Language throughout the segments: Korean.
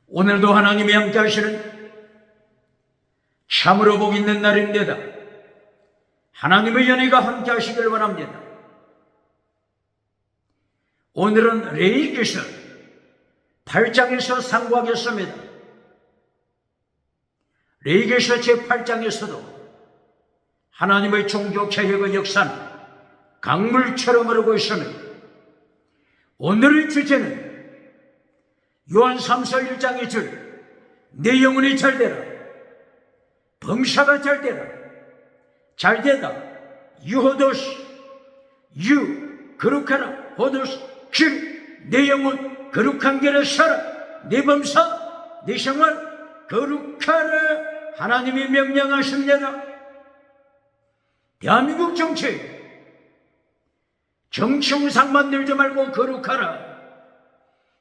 오늘도 하나님이 함께 하시는 참으로 복 있는 날입니다. 하나님의 연혜가 함께 하시길 바랍니다. 오늘은 레위기서 8장에서 상고하겠습니다. 레위기서 제8장에서도 하나님의 종교 개혁의 역사는 강물처럼 흐르고 있습니다. 오늘의 주제는 요한 3서 1장의 줄, 내 영혼이 잘되라, 범사가 잘되라, 잘되다, 유호도시, 거룩하라, 호도시, 내 영혼 거룩한 길에 살아, 내 범사, 내 생활 거룩하라. 하나님이 명령하십니다. 대한민국 정치 우상 만들지 말고 거룩하라.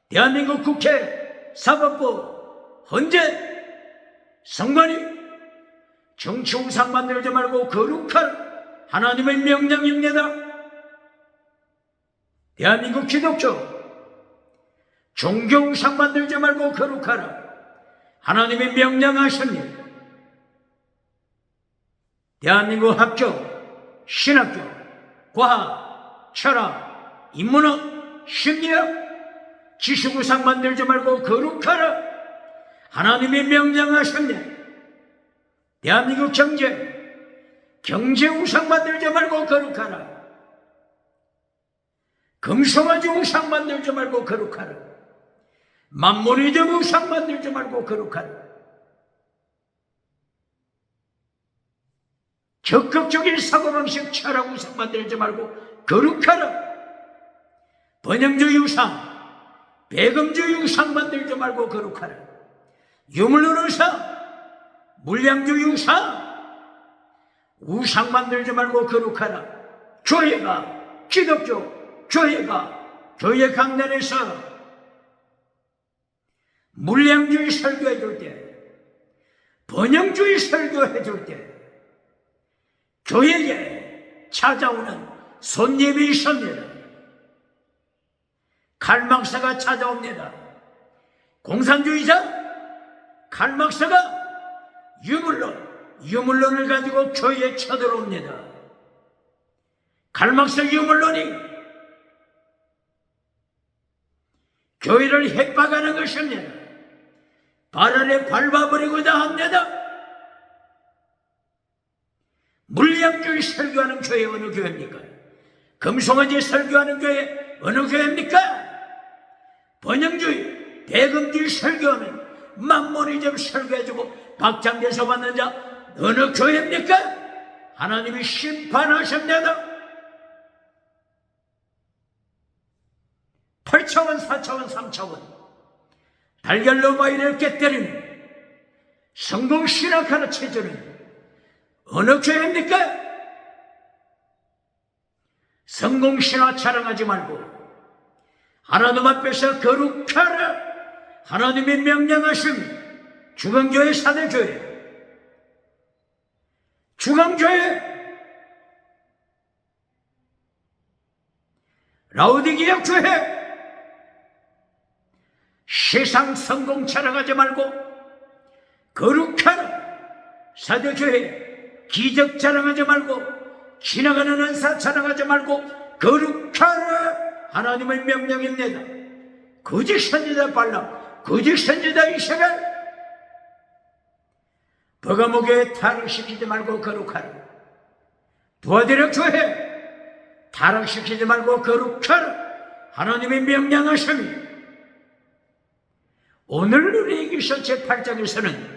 대한민국 국회, 사법부, 헌재, 선관위, 정치 우상 만들지 말고 거룩하라. 하나님의 명령입니다. 대한민국 기독교, 종교 우상 만들지 말고 거룩하라. 하나님이 명령하십니다. 대한민국 학교, 신학교, 과학, 철학, 인문학, 심리학, 지식우상 만들지 말고 거룩하라. 하나님이 명령하십니다. 대한민국 경제우상 만들지 말고 거룩하라. 금송아지 우상 만들지 말고 거룩하라. 만몬이적 우상 만들지 말고 거룩하라. 적극적인 사고방식 철학 우상 만들지 말고 거룩하라. 번영주의 우상, 배금주의 우상 만들지 말고 거룩하라. 유물론 우상, 물량주의 우상 만들지 말고 거룩하라. 교회가, 기독교 교회가 교회 강단에서 물량주의 설교해 줄 때, 번영주의 설교해 줄 때 교회에 찾아오는 손님이 있습니다. 칼막사가 찾아옵니다. 공산주의자 칼막사가 유물론을 가지고 교회에 쳐들어옵니다. 칼막사 유물론이 교회를 협박하는 것입니다. 발 아래 밟아버리고자 합니다. 물량주의 설교하는 교회 어느 교회입니까? 금송아지 설교하는 교회 어느 교회입니까? 번영주의, 배금주의 설교하는 만몬이즘 설교해주고 박장대서 받는 자 어느 교회입니까? 하나님이 심판하십니다. 8차원, 4차원, 3차원 달걀로 바위를 깨뜨리는 성공신학 가르쳐주는 어느 교회입니까? 성공신학 자랑하지 말고 하나님 앞에서 거룩하라. 하나님이 명령하십니다. 주강교회, 사대교회, 주강교회, 라오디게아 교회, 세상 성공 자랑하지 말고 거룩하라. 사대교회, 기적 자랑하지 말고 지나가는 은사 자랑하지 말고 거룩하라. 하나님의 명령입니다. 거짓 선지자 발람, 거짓 선지자 이세벨, 버가모교회 타락시키지 말고 거룩하라. 부하대력 교회 타락시키지 말고 거룩하라. 하나님의 명령하십니다. 오늘 레위기서 제8장에서는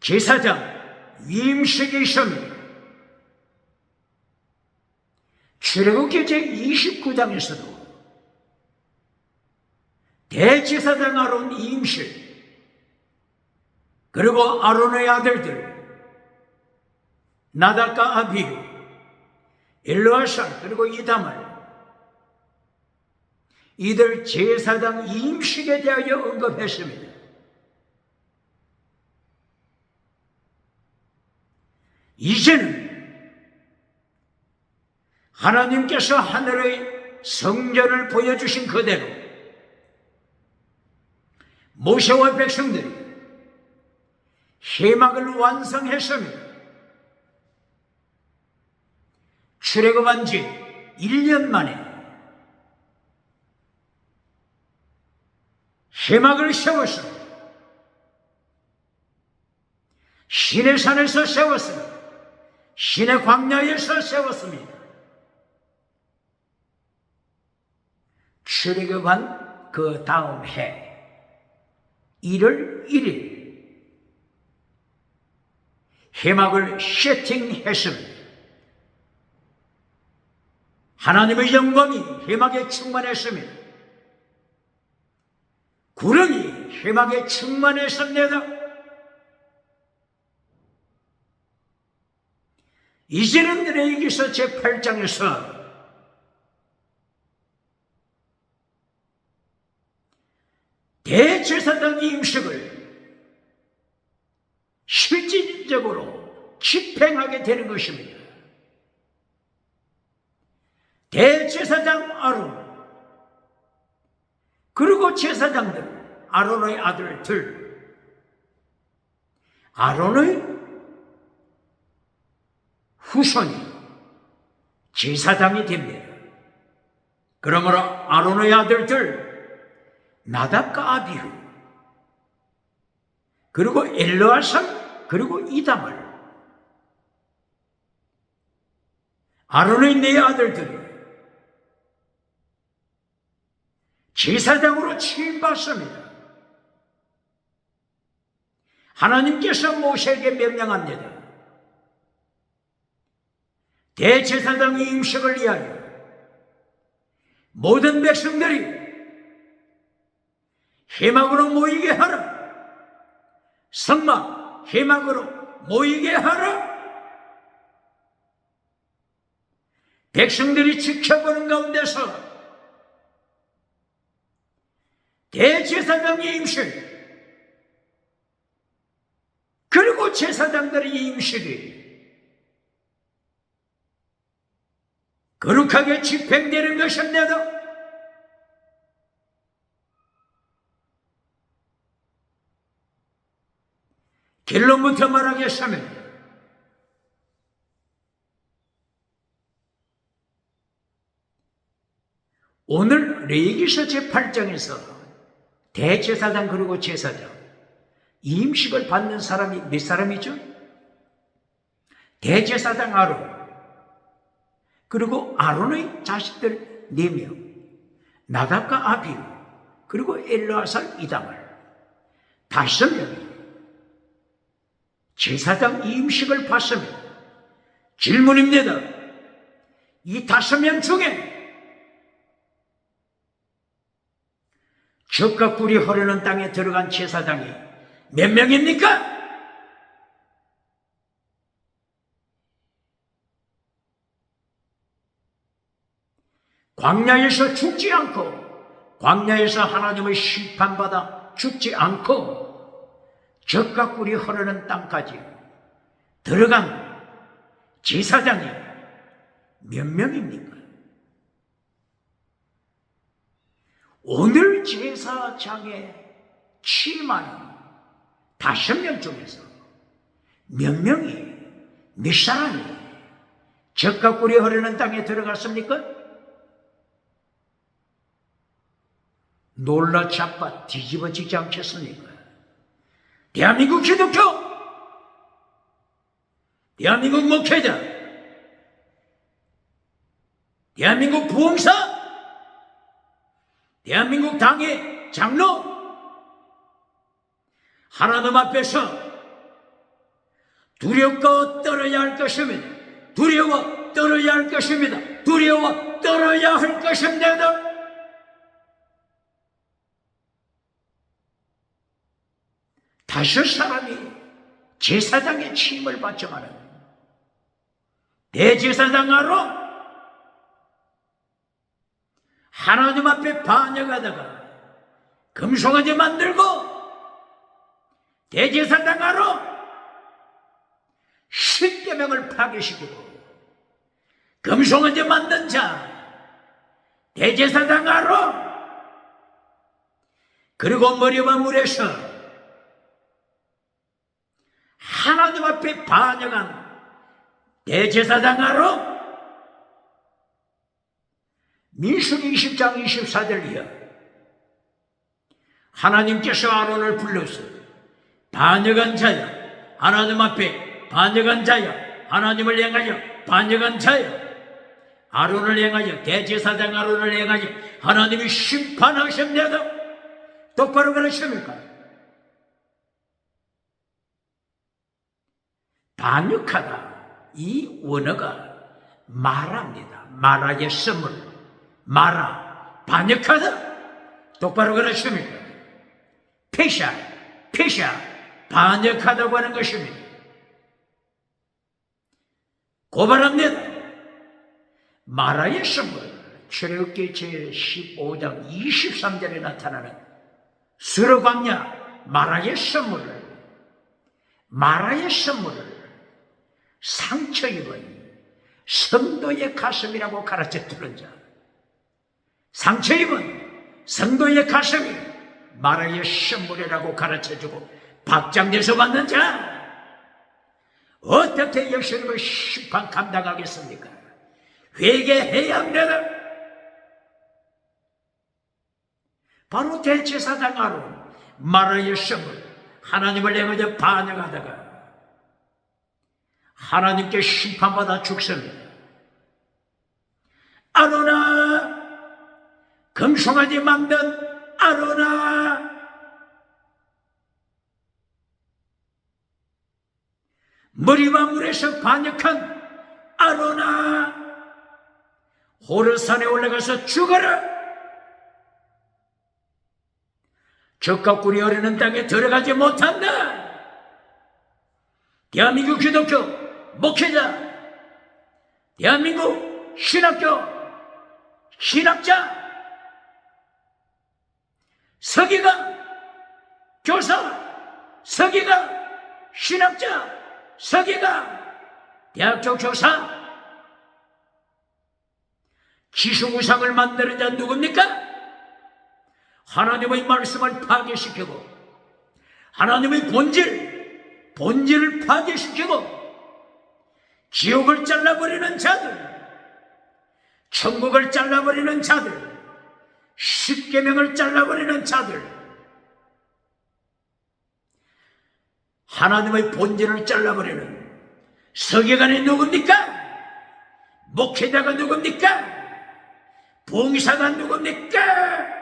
제사장 위임식이 있습니다. 출애굽기 제29장에서도 대제사장 아론 위임식, 그리고 아론의 아들들 나답과 아비후, 엘르아살, 그리고 이다말, 이들 제사장 위임식에 대하여 언급했습니다. 이제는 하나님께서 하늘의 성전을 보여주신 그대로 모세와 백성들이 회막을 완성했습니다. 출애굽한 지 1년 만에 회막을 세웠습니다. 시내 산에서 세웠습니다. 시내 광야에서 세웠습니다. 출애굽한 그 다음 해 1월 1일 회막을 세팅했습니다. 하나님의 영광이 회막에 충만했습니다. 구름이 회막에 충만했습니다. 이제는 레위기서 제8장에서 대제사장 임식을 실질적으로 집행하게 되는 것입니다. 대제사장 아론, 그리고 제사장들, 아론의 아들들, 아론의 후손이 제사장이 됩니다. 그러므로 아론의 아들들 나답과 아비후, 그리고 엘르아살, 그리고 이다말, 아론의 네 아들들이 제사장으로 취임받습니다. 하나님께서 모세에게 명령합니다. 대제사장 임식을 위하여 모든 백성들이 회막으로 모이게 하라. 성막 회막으로 모이게 하라. 백성들이 지켜보는 가운데서 대제사장의 임식, 그리고 제사장들의 임식이 거룩하게 집행되는 것입니다. 결론부터 말하겠습니다. 오늘 레위기서 제8장에서 대제사장 그리고 제사장 이 임식을 받는 사람이 몇 사람이죠? 대제사장 아론, 그리고 아론의 자식들 4명, 나답과 아비후, 그리고 엘르아살, 이다말 5명이 제사장 이 임식을 받습니다. 질문입니다. 이 5명 중에 젖과 꿀이 흐르는 땅에 들어간 제사장이 몇 명입니까? 광야에서 죽지 않고, 광야에서 하나님의 심판받아 죽지 않고 젖과 꿀이 흐르는 땅까지 들어간 제사장이 몇 명입니까? 오늘 제사장에 취임하는 5명 중에서 몇 명이, 몇 사람이 젖과 꿀이 흐르는 땅에 들어갔습니까? 놀라 자빠 뒤집어지지 않겠습니까? 대한민국 기독교, 대한민국 목회자, 대한민국 부흥사, 대한민국 당의 장로, 하나님 앞에서 두렵고 떨어야 할 것입니다. 두려워 떨어야 할 것입니다. 두려워 떨어야 할 것입니다. 다섯 사람이 제사장의 취임을 받지만은 대제사장 아론 하나님 앞에 반역하다가 금송아지 만들고, 대제사장 아론 십계명을 파괴시키고 금송아지 만든 자 대제사장 아론 그리고 머리와 물에서 하나님 앞에 반역한 대제사장으로 민수기 20장 24절이야. 하나님께서 아론을 불러서 반역한 자야, 하나님 앞에 반역한 자야, 하나님을 향하여 반역한 자야, 아론을 향하여, 대제사장 아론을 향하여 하나님이 심판하셨냐고 똑바로 그러십니까? 반역하다, 이 원어가 마라입니다. 마라의 선물, 마라, 반역하다, 똑바로 그러십니까? 페샤, 반역하다고 하는 것입니다. 고발합니다. 마라의 선물, 출애굽기 제15장 23절에 나타나는 수르광야 마라의 선물을 상처 입은 성도의 가슴이라고 가르쳐 두는 자, 상처 입은 성도의 가슴이 마라의 선물이라고 가르쳐주고 박장돼서 받는 자, 어떻게 역시는 심판 감당하겠습니까? 회개해야 합니다. 바로 대제사장 아론, 마라의 선물, 하나님을 향하여 반역하다가 하나님께 심판받아 죽습니다. 아론아, 금송아지 만든 아론아, 머리와 물에서 반역한 아론아, 호르산에 올라가서 죽어라. 적과 꿀이 흐르는 땅에 들어가지 못한다. 대한민국 기독교 목회자, 대한민국 신학자, 서기가, 교사, 서기가, 신학자, 서기가, 대학교 교사, 지수구상을 만드는 자 누굽니까? 하나님의 말씀을 파괴시키고 하나님의 본질을 파괴시키고 지옥을 잘라버리는 자들, 천국을 잘라버리는 자들, 십계명을 잘라버리는 자들, 하나님의 본질을 잘라버리는 서기관이 누굽니까? 목회자가 누굽니까? 봉사가 누굽니까?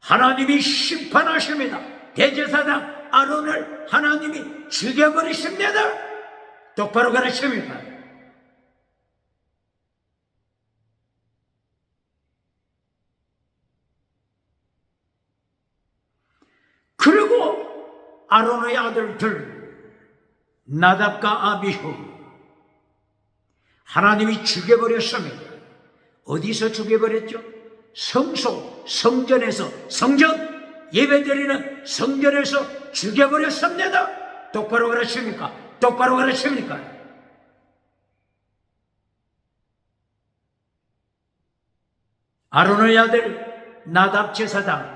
하나님이 심판하십니다. 대제사장 아론을 하나님이 죽여버리십니다. 똑바로 가르칩니다. 그리고 아론의 아들들 나답과 아비후 하나님이 죽여버렸습니다. 어디서 죽여버렸죠? 성전에서, 성전, 예배드리는 성전에서 죽여버렸습니다. 똑바로 그러십니까? 똑바로 그러십니까? 아론의 아들 나답 제사장,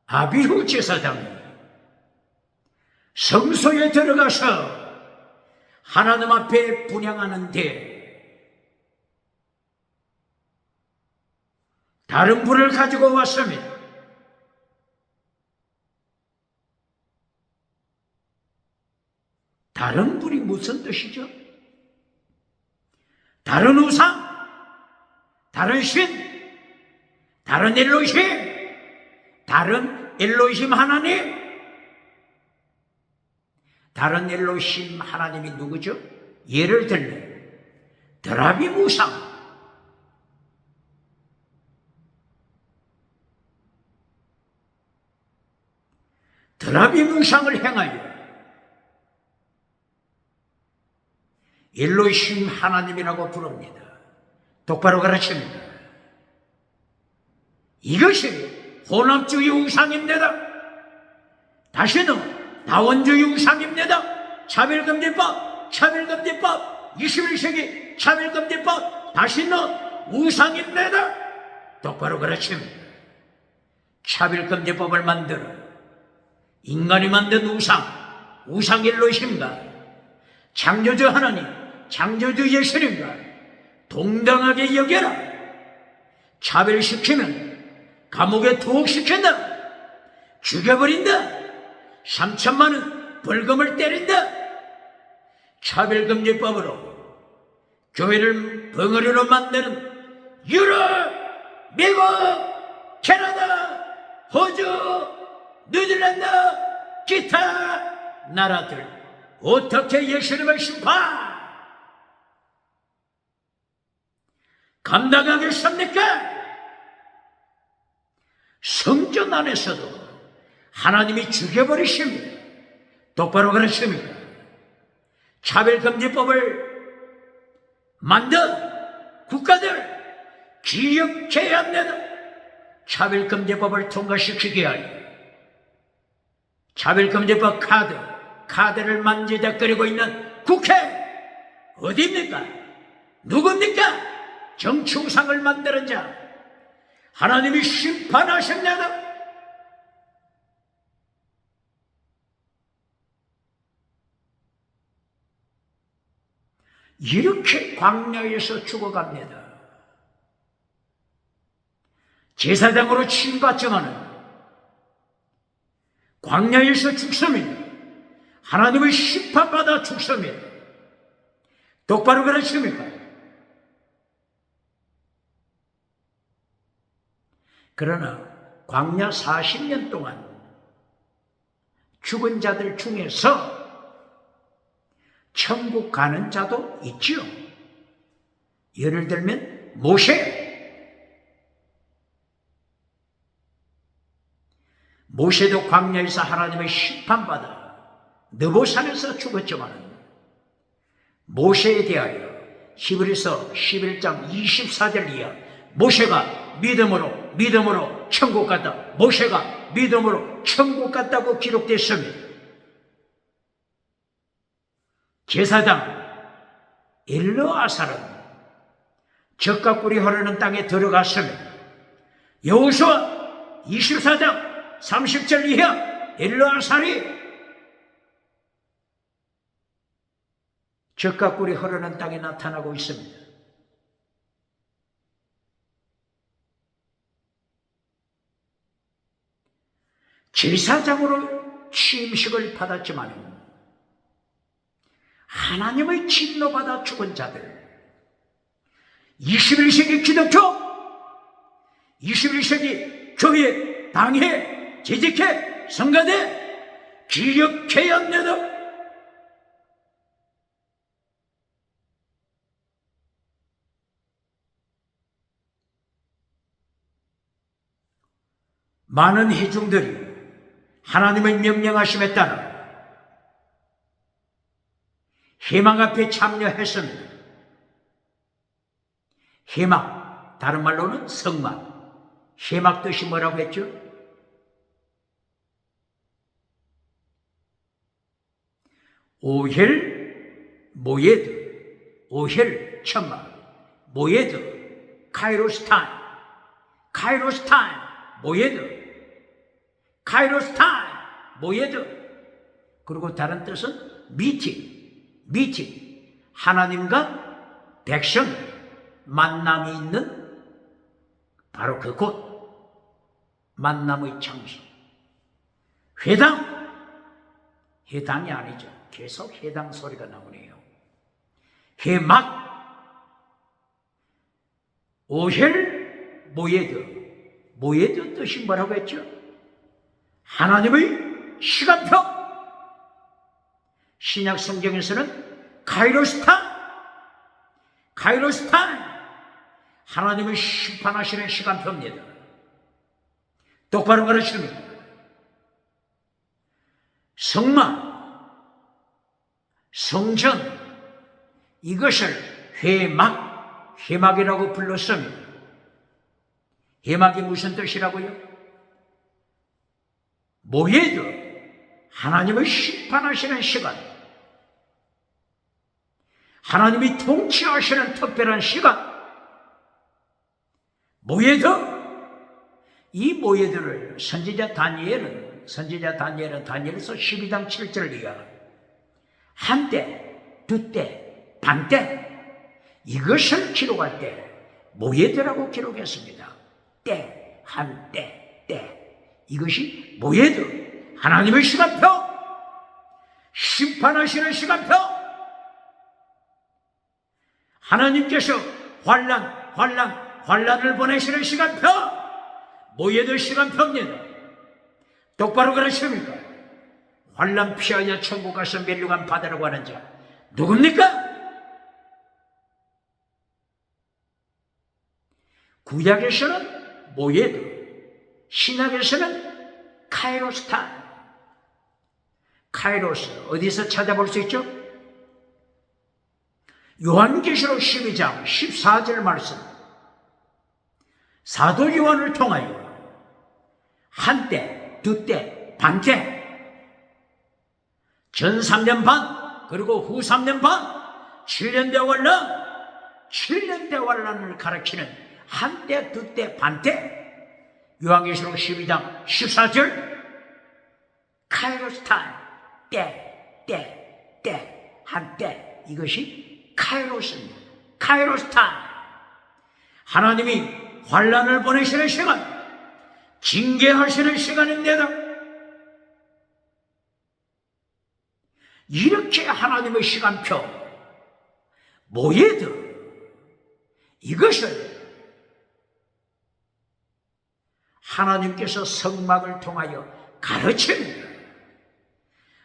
아비후 제사장이 성소에 들어가서 하나님 앞에 분향하는데 다른 불을 가지고 왔습니다. 다른 불이 무슨 뜻이죠? 다른 우상, 다른 신, 다른 엘로힘 하나님, 다른 엘로힘 하나님이 누구죠? 예를 들면 드라빔 우상, 드라빔 우상을 행하여 엘로힘 하나님이라고 부릅니다. 똑바로 가르칩니다. 이것이 혼합주의 우상입니다. 다시는 다원주의 우상입니다. 차별금지법, 21세기 차별금지법, 다시는 우상입니다. 똑바로 가르칩니다. 차별금지법을 만들어 인간이 만든 우상일로신가, 창조주 하나님, 창조주 예수님과 동등하게 여겨라. 차별시키면 감옥에 투옥시킨다. 죽여버린다. 3천만 원 벌금을 때린다. 차별금지법으로 교회를 벙어리로 만드는 유럽, 미국, 캐나다, 호주, 뉴질랜드, 기타 나라들 어떻게 예수님을 심판 감당하겠습니까? 성전 안에서도 하나님이 죽여버리십니다. 똑바로 그러십니까? 차별금지법을 만든 국가들 기억해야 합니다. 차별금지법을 통과시키기 위하여 차별금지법 카드를 만지작거리고 있는 국회 어디입니까? 누굽니까? 정치 우상을 만드는 자 하나님이 심판하십니다. 이렇게 광야에서 죽어갑니다. 제사장으로 치임받지만은 광야에서 죽습니다. 하나님의 심판받아 죽습니다. 똑바로 그러십니까? 그러나 광야 40년 동안 죽은 자들 중에서 천국 가는 자도 있지요. 예를 들면 모세도 광야에서 하나님의 심판받아 느보산에서 죽었지만 모세에 대하여 히브리서 11장 24절 이하 모세가 믿음으로 천국 갔다. 모세가 믿음으로 천국 갔다고 기록됐습니다. 제사장 엘르아살은 젖과 꿀이 흐르는 땅에 들어갔습니다. 여호수아 24장 30절 이하 엘르아살이 젖과 꿀이 흐르는 땅에 나타나고 있습니다. 제사장으로 취임식을 받았지만 하나님의 진노받아 죽은 자들 21세기 기독교 21세기 교회 당회 재직회 성가대 기억해야 합니다. 많은 회중들이 하나님의 명령하심에 따라 회막 앞에 참여했습니다. 회막, 다른 말로는 성막. 회막 뜻이 뭐라고 했죠? 오헬, 모예드, 오헬, 천막, 모예드, 카이로스타임, 모예드, 카이로스타임, 모예드. 그리고 다른 뜻은 미팅. 하나님과 백성 만남이 있는 바로 그곳 만남의 장소. 회당이 아니죠. 계속 회당 소리가 나오네요. 회막, 오헬, 모예드 뜻이 뭐라고 했죠? 하나님의 시간표. 신약 성경에서는 카이로스타임, 하나님의 심판하시는 시간표입니다. 똑바로 가르칩니다. 성막, 성전, 이것을 회막이라고 불렀습니다. 회막이 무슨 뜻이라고요? 모예드, 하나님의 심판하시는 시간, 하나님이 통치하시는 특별한 시간, 모예드, 이 모예들을 선지자 다니엘은 다니엘에서 12장 7절을 이하 한때, 두때, 반때 이것을 기록할 때 모예드라고 기록했습니다. 때, 한때, 때 이것이 모예드, 하나님의 시간표, 심판하시는 시간표, 하나님께서 환란을 보내시는 시간표, 모예드 시간표입니다. 똑바로 그러십니까? 환란 피하여 천국 가서 멸류관 받으라고 하는 자 누굽니까? 구약에서는 모예드, 신약에서는 카이로스탄. 카이로스 어디서 찾아볼 수 있죠? 요한계시록 12장 14절 말씀. 사도 요한을 통하여 한때, 두때, 반때, 전 3년 반 그리고 후 3년 반 7년 대환란, 7년 대환란을 가르치는 한때, 두때, 반때, 요한계시록 12장 14절 카이로스 타임, 때, 한때, 이것이 카이로스입니다. 카이로스 타임. 하나님이 환란을 보내시는 시간, 징계하시는 시간입니다. 이렇게 하나님의 시간표, 모예드, 이것을 하나님께서 성막을 통하여 가르칩니다.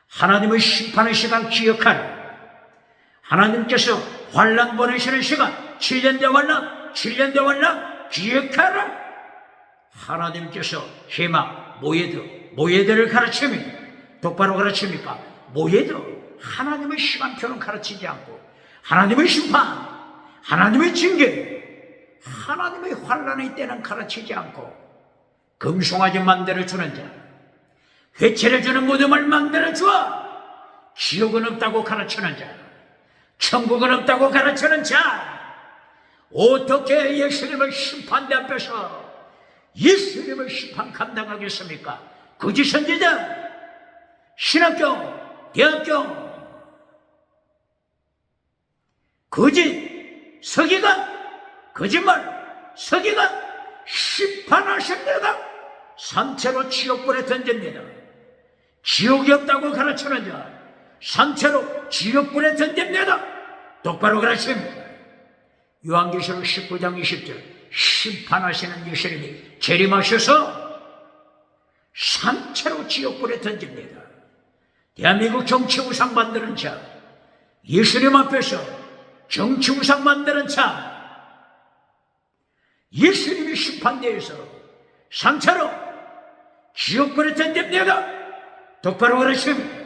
하나님의 심판의 시간 기억하라. 하나님께서 환란 보내시는 시간, 7년 대환란, 7년 대환란 기억하라. 하나님께서 해마, 모예드를 가르칩니다. 똑바로 가르칩니까? 모예드, 하나님의 시간표는 가르치지 않고 하나님의 심판, 하나님의 징계, 하나님의 환란의 때는 가르치지 않고 금송아지 만들어주는 자, 회채를 주는 무덤을 만들어주어 지옥은 없다고 가르치는 자, 천국은 없다고 가르치는 자, 어떻게 예수님의 심판대 앞에서 예수님의 심판 감당하겠습니까? 거짓 선지자, 신학교, 대학교, 거짓, 서기관, 거짓말, 서기관, 심판하십니다. 산채로 지옥불에 던집니다. 지옥이 없다고 가르치는 자, 산채로 지옥불에 던집니다. 똑바로 가르칩니다. 요한계시록 19장 20절 심판하시는 예수님이 재림하셔서 산채로 지옥불에 던집니다. 대한민국 정치 우상 만드는 자, 예수님 앞에서 정치 우상 만드는 자, 예수님이 심판대에서 산채로 지옥불에 던집니다. 똑바로 그러십니다.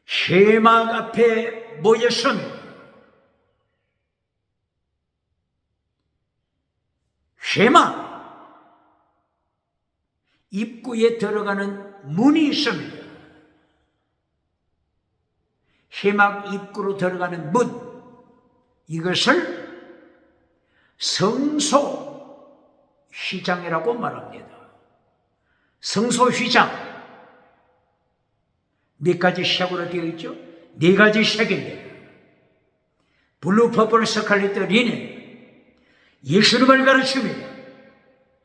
쇠막 앞에 모였습니다. 쇠막 입구에 들어가는 문이 있습니다. 쇠막 입구로 들어가는 문, 이것을 성소휘장이라고 말합니다. 성소휘장 몇 가지 색으로 되어 있죠? 4가지 색입니다. 블루, 퍼플, 스칼렛, 리넨. 예수님을 가르칩니다.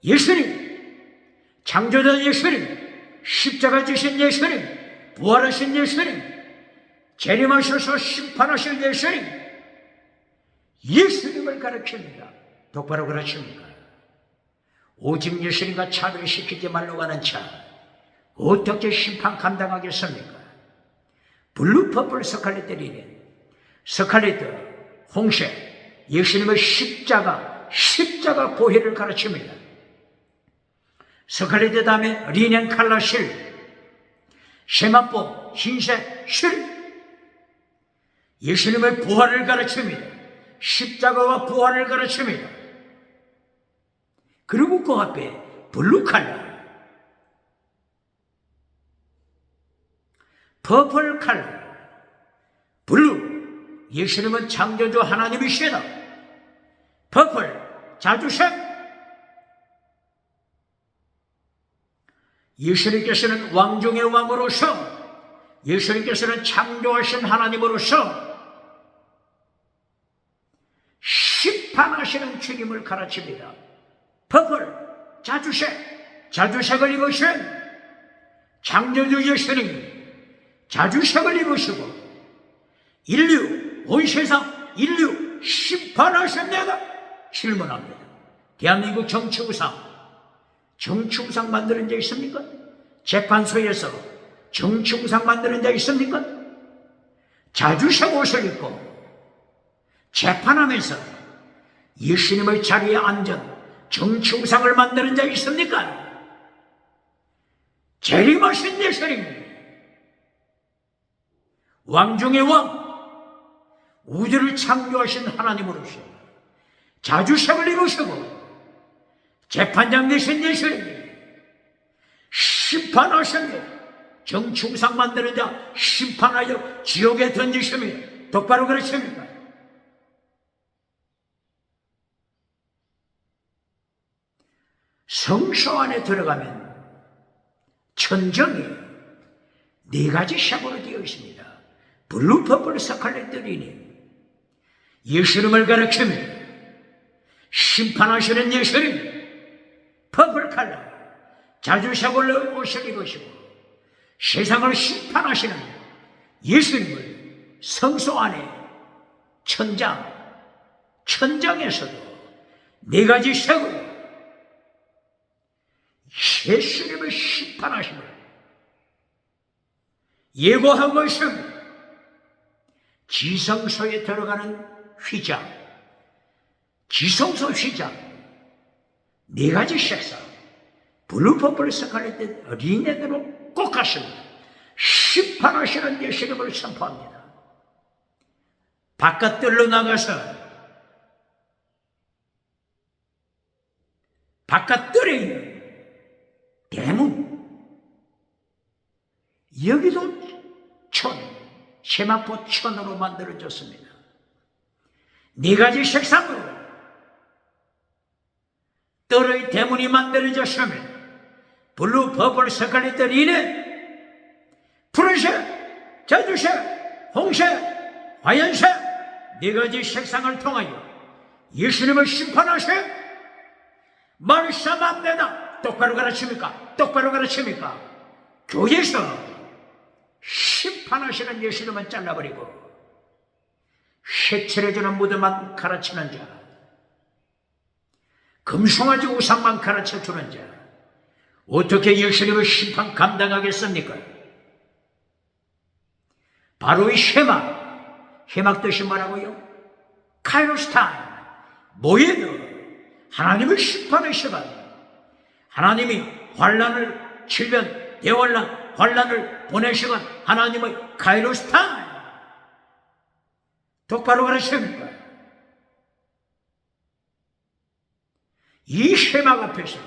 예수님, 창조자 예수님, 십자가 지신 예수님, 부활하신 예수님, 재림하셔서 심판하실 예수님, 예수님을 가르칩니다. 똑바로 가르칩니까? 오직 예수님과 차별시키지 말라고 하는 자, 어떻게 심판 감당하겠습니까? 블루, 퍼플, 스칼렛, 리넨. 스칼렛, 홍색, 예수님의 십자가 보혈을 가르칩니다. 스칼렛 다음에 리넨, 칼라, 실, 세마포, 흰색, 실, 예수님의 부활을 가르칩니다. 십자가와 부활을 가르칩니다. 그리고 그 앞에 블루 칼라, 퍼플 칼라, 블루, 예수님은 창조주 하나님이시다. 퍼플 자주색. 예수님께서는 왕중의 왕으로서, 예수님께서는 창조하신 하나님으로서 심판하시는 주님을 가르칩니다. 퍼플 자주색, 자주색을 입으신 창조주 예수님이 자주색을 입으시고 인류, 온 세상 인류 심판하십니다. 질문합니다. 대한민국 정치우상 만드는 자 있습니까? 재판소에서 정치우상 만드는 자 있습니까? 자주색 옷을 입고 재판하면서 예수님의 자리에 앉은 정치우상을 만드는 자 있습니까? 재림하신 예수님, 왕중의 왕, 우주를 창조하신 하나님으로서 자주색을 입으시고 재판장 되신 예수님, 심판하신 정치우상 만드는 자 심판하여 지옥에 던지시며 똑바로 그러십니까? 성소 안에 들어가면 천정이 네 가지 색으로 되어 있습니다. 블루, 퍼플, 스칼렛, 그린이 예수님을 가르치며 심판하시는 예수님, 퍼플 컬러 자주색을 옷을 입으시고 세상을 심판하시는 예수님을 성소 안에 천장에서도 네 가지 색으로 예수님을 심판하심을 예고한 것은 지성소에 들어가는 휘장, 지성소 휘장 네 가지 색상, 블루, 퍼플, 스칼렛, 린넨으로 꼭 같습니다. 심판하시는 예수님을 선포합니다. 바깥들로 나가서 바깥들에 있는 대문, 여기도 세마포 천으로 만들어졌습니다. 네 가지 색상으로 뜰의 대문이 만들어졌으면 블루, 퍼플, 스칼렛, 린넨, 푸른색, 자주색, 홍색, 화연색 네 가지 색상을 통하여 예수님을 심판하시 말씀합니다. 똑바로 가르칩니까? 똑바로 가르칩니까? 교회에서 심판하시는 예수님은 잘라버리고 해칠해주는 무드만 가르치는 자, 금송아지 우상만 가르쳐주는 자, 어떻게 예수님의 심판 감당하겠습니까? 바로 이 해막 뜻이 뭐라고요? 카이로스타임, 모예드, 하나님의 심판의 시간, 하나님이 환란을 칠변, 대환란, 환란을 보내시건 하나님의 카이로스타임. 똑바로 가르칩니까? 이 해막 앞에서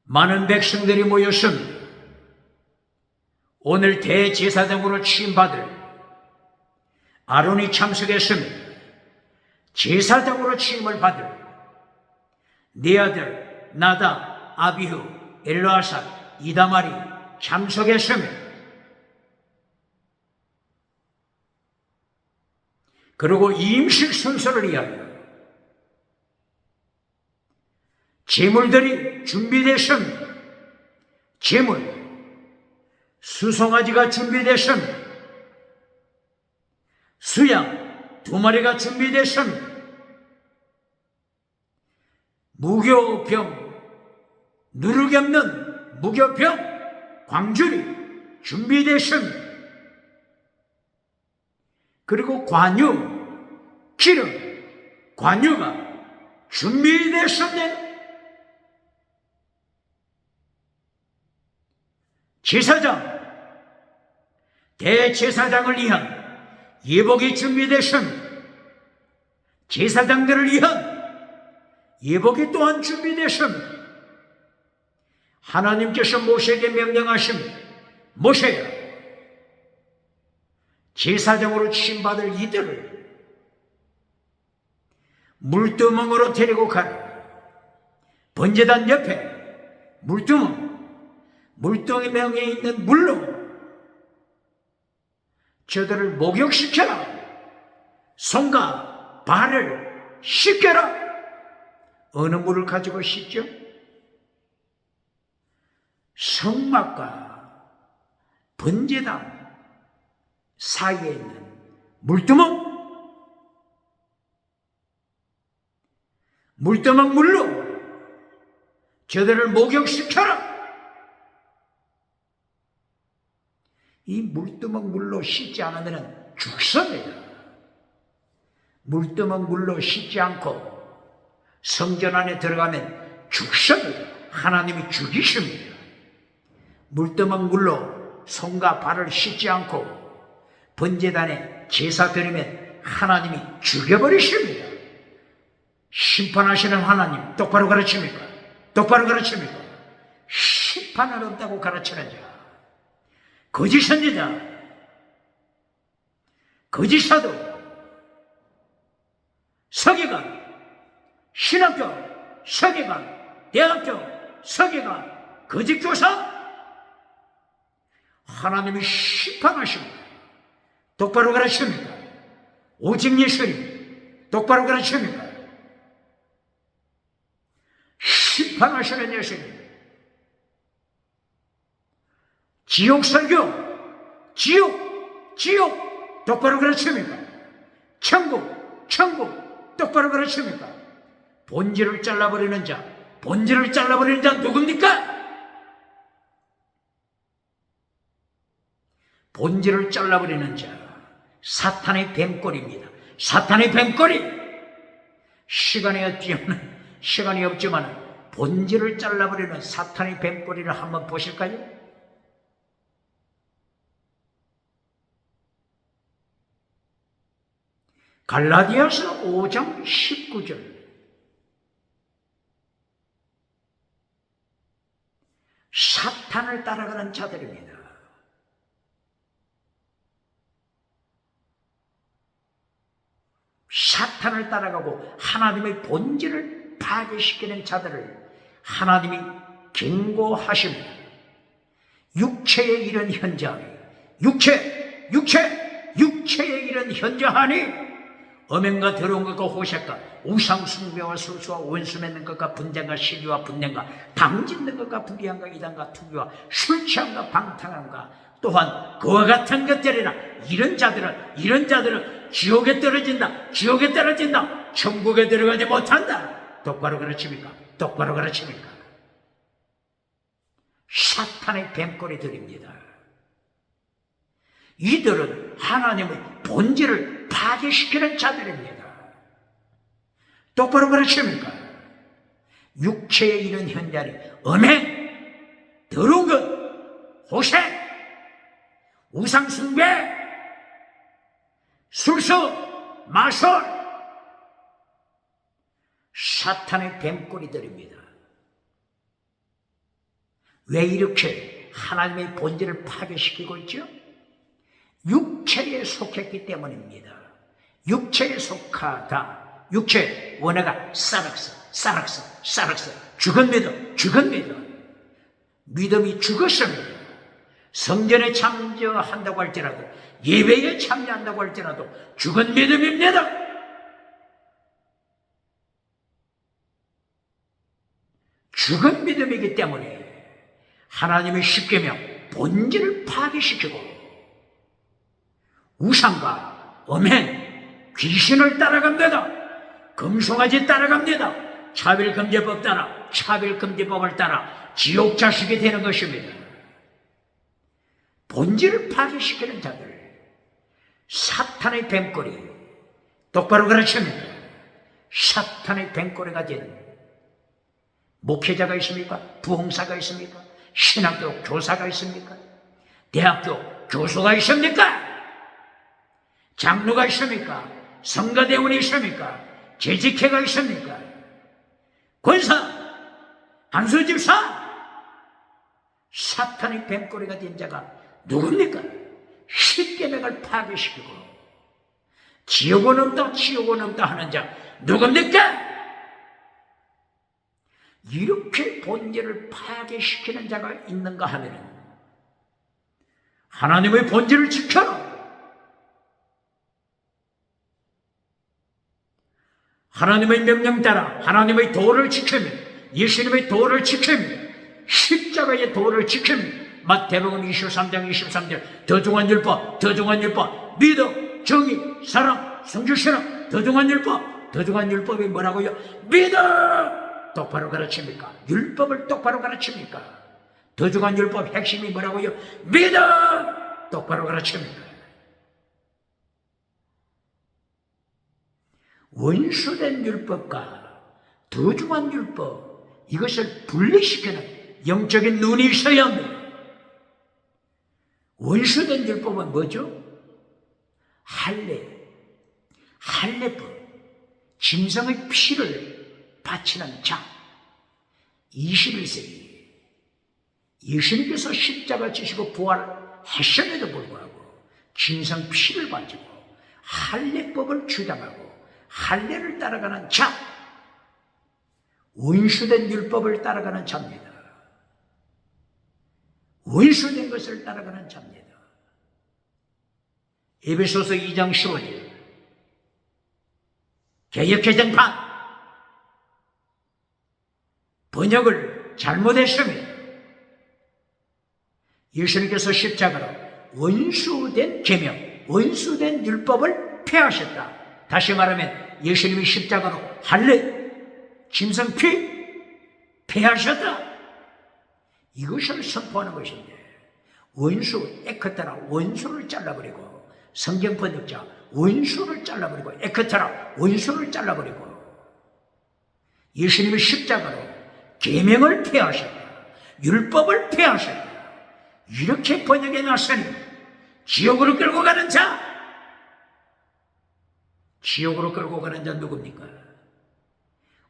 많은 백성들이 모였습니다. 오늘 대제사장으로 취임받을 아론이 참석했습니다. 제사장으로 취임을 받을 네 아들 나답, 아비후, 엘르아삽, 이다말이 참석했습니다. 그리고 임식 순서를 위하여 제물들이 준비됐습니다. 제물, 수송아지가 준비됐습니다. 수양 2마리가 준비됐습니다. 무교병, 누룩이 없는 무교병, 광주리 준비됐습니다. 그리고 관유, 기름, 관유가 준비됐습니다. 제사장, 대제사장을 위한 예복이 준비됐습니다. 제사장들을 위한 예복이 또한 준비됐습니다. 하나님께서 모세에게 명령하십니다. 모세야, 제사장으로 취임받을 이들을 물두멍으로 데리고 가라. 번제단 옆에 물두멍에 있는 물로 저들을 목욕시켜라. 손과 발을 씻겨라. 어느 물을 가지고 씻죠? 성막과 번제단 사이에 있는 물두멍 물로 저들을 목욕시켜라. 이 물두멍 물로 씻지 않으면 죽습니다. 물두멍 물로 씻지 않고 성전 안에 들어가면 죽습니다. 하나님이 죽이십니다. 물두멍 물로 손과 발을 씻지 않고 번제단에 제사 드리면 하나님이 죽여버리십니다. 심판하시는 하나님 똑바로 가르칩니까? 똑바로 가르칩니까? 심판은 없다고 가르치는 자, 거짓 선지자, 거짓 사도, 서기관, 신학교, 서기관, 대학교, 서기관, 거짓 교사, 하나님이 심판하십니다. 똑바로 가르칩니까? 오직 예수님 똑바로 가르칩니까? 심판하시는 예수님. 지옥 설교, 지옥 똑바로 가르칩니까? 천국 똑바로 가르칩니까? 본질을 잘라버리는 자 누굽니까? 본질을 잘라버리는 자, 사탄의 뱀꼬리입니다. 사탄의 뱀꼬리. 시간이 없지만 본질을 잘라버리는 사탄의 뱀꼬리를 한번 보실까요? 갈라디아서 5장 19절. 사탄을 따라가는 자들입니다. 사탄을 따라가고 하나님의 본질을 파괴시키는 자들을 하나님이 경고하십니다. 육체에 이른 현저하니, 육체에 이른 현저하니 음행과 더러운 것과 호색과 우상 숭배와 술수와 원수 맺는 것과 분쟁과 시기와 분쟁과 당짓는 것과 불의함과 이단과 투기와 술 취함과 방탕함과 또한 그와 같은 것들이나 이런 자들은 지옥에 떨어진다. 천국에 들어가지 못한다. 똑바로 가르칩니까? 똑바로 가르칩니까? 사탄의 뱀꼬리들입니다. 이들은 하나님의 본질을 파괴시키는 자들입니다. 똑바로 가르칩니까? 육체에 이른 현자리, 음행, 더러운 것, 호색, 우상숭배, 술수, 마술, 사탄의 뱀꼬리들입니다. 왜 이렇게 하나님의 본질을 파괴시키고 있죠? 육체에 속했기 때문입니다. 육체에 속하다. 육체, 원어가 사락서. 죽은 믿음. 믿음이 죽었습니다. 성전에 참여한다고 할지라도, 예배에 참여한다고 할지라도 죽은 믿음입니다. 죽은 믿음이기 때문에 하나님의 십계명 본질을 파괴시키고 우상과 음행, 귀신을 따라갑니다. 금송아지 따라갑니다. 차별금지법 따라, 차별금지법을 따라 지옥 자식이 되는 것입니다. 본질을 파괴시키는 자들, 사탄의 뱀꼬리, 똑바로 가르칩니다. 사탄의 뱀꼬리가 된 목회자가 있습니까? 부흥사가 있습니까? 신학교 교사가 있습니까? 대학교 교수가 있습니까? 장로가 있습니까? 성가대원이 있습니까? 재직회가 있습니까? 권사, 한수집사, 사탄의 뱀꼬리가 된 자가 누굽니까? 십계명을 파괴시키고 지옥은 없다 지옥은 없다 하는 자 누굽니까? 이렇게 본질을 파괴시키는 자가 있는가 하면 하나님의 본질을 지켜라. 하나님의 명령 따라 하나님의 도를 지키며 예수님의 도를 지키며 십자가의 도를 지키며 마태복음 23장 23절 더 중한 율법 더 중한 율법 믿어 정의 사랑 성주신앙 더 중한 율법 더 중한 율법이 뭐라고요? 믿어 똑바로 가르칩니까? 율법을 똑바로 가르칩니까? 더 중한 율법 핵심이 뭐라고요? 믿어 똑바로 가르칩니까? 원수된 율법과 더 중한 율법 이것을 분리시키는 영적인 눈이 있어야 합니다. 원수된 율법은 뭐죠? 할례법, 짐승의 피를 바치는 자. 21세기 예수님께서 십자가 지시고 부활하셨음에도 불구하고 짐승 피를 바치고 할례법을 주장하고 할례를 따라가는 자, 원수된 율법을 따라가는 자입니다. 원수된 것을 따라가는 자입니다. 에베소서 2장 15절 개역개정판 번역을 잘못했습니다. 예수님께서 십자가로 원수된 계명, 원수된 율법을 폐하셨다. 다시 말하면 예수님이 십자가로 할례, 짐승 피 폐하셨다. 이것을 선포하는 것인데 원수, 에크타라 원수를 잘라버리고 성경 번역자 원수를 잘라버리고 에크타라 원수를 잘라버리고 예수님이 십자가로 계명을 폐하셨다. 율법을 폐하셨다. 이렇게 번역해 놨으니 지옥으로 끌고 가는 자, 지옥으로 끌고 가는 자 누굽니까?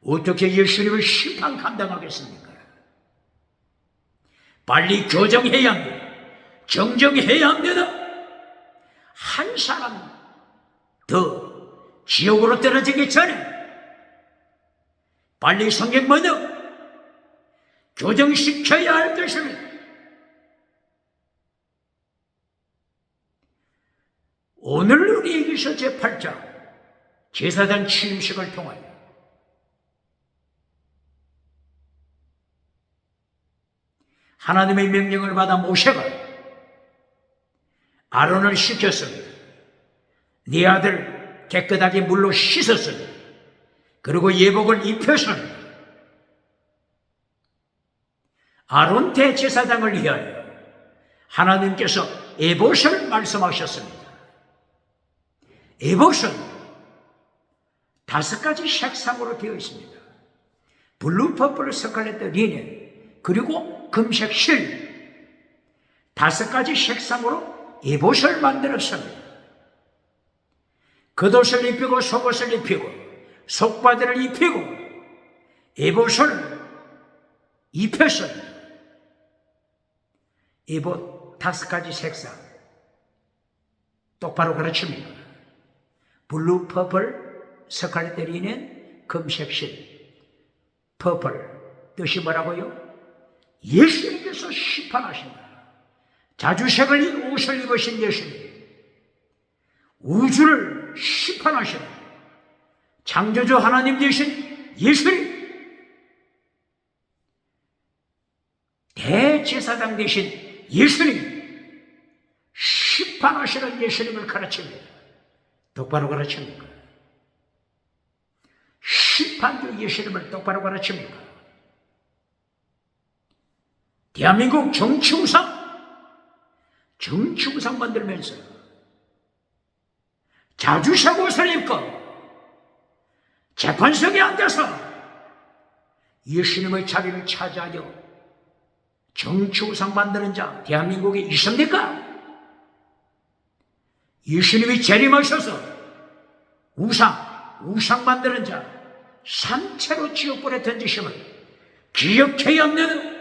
어떻게 예수님을 심판 감당하겠습니까? 빨리 교정해야 합니다. 정정해야 합니다. 한 사람 더 지옥으로 떨어지기 전에 빨리 성경 번역 교정시켜야 할 것입니다. 오늘 우리에게서 제8장 제사장 취임식을 통하여 하나님의 명령을 받아 모세가 아론을 시켰습니다. 네 아들 깨끗하게 물로 씻었습니다. 그리고 예복을 입혔습니다. 아론 대제사장을 위하여 하나님께서 에봇을 말씀하셨습니다. 에봇은 5가지 색상으로 되어 있습니다. 블루, 퍼플, 스칼렛, 리넨, 그리고 금색 실 5가지 색상으로 에봇을 만들었습니다. 겉옷을 입히고 속옷을 입히고 속바지를 입히고 에봇을 입혔습니다. 에봇 5가지 색상 똑바로 가르칩니다. 블루, 퍼플, 스칼렛, 리넨, 금색 실, 퍼플 뜻이 뭐라고요? 예수님께서 심판하신다. 자주색을 옷을 입으신 예수님, 우주를 심판하신다. 창조주 하나님 되신 예수님, 대제사장 되신 예수님, 심판하시는 예수님을 가르칩니다. 똑바로 가르칩니까? 심판주 예수님을 똑바로 가르칩니까? 대한민국 정치우상 만들면서 자주색 옷을 입고 재판석에 앉아서 예수님의 자리를 차지하여 정치우상 만드는 자 대한민국에 있습니까? 예수님이 재림하셔서 우상 만드는 자 산채로 지옥불에 던지심을 기억해야 합니다.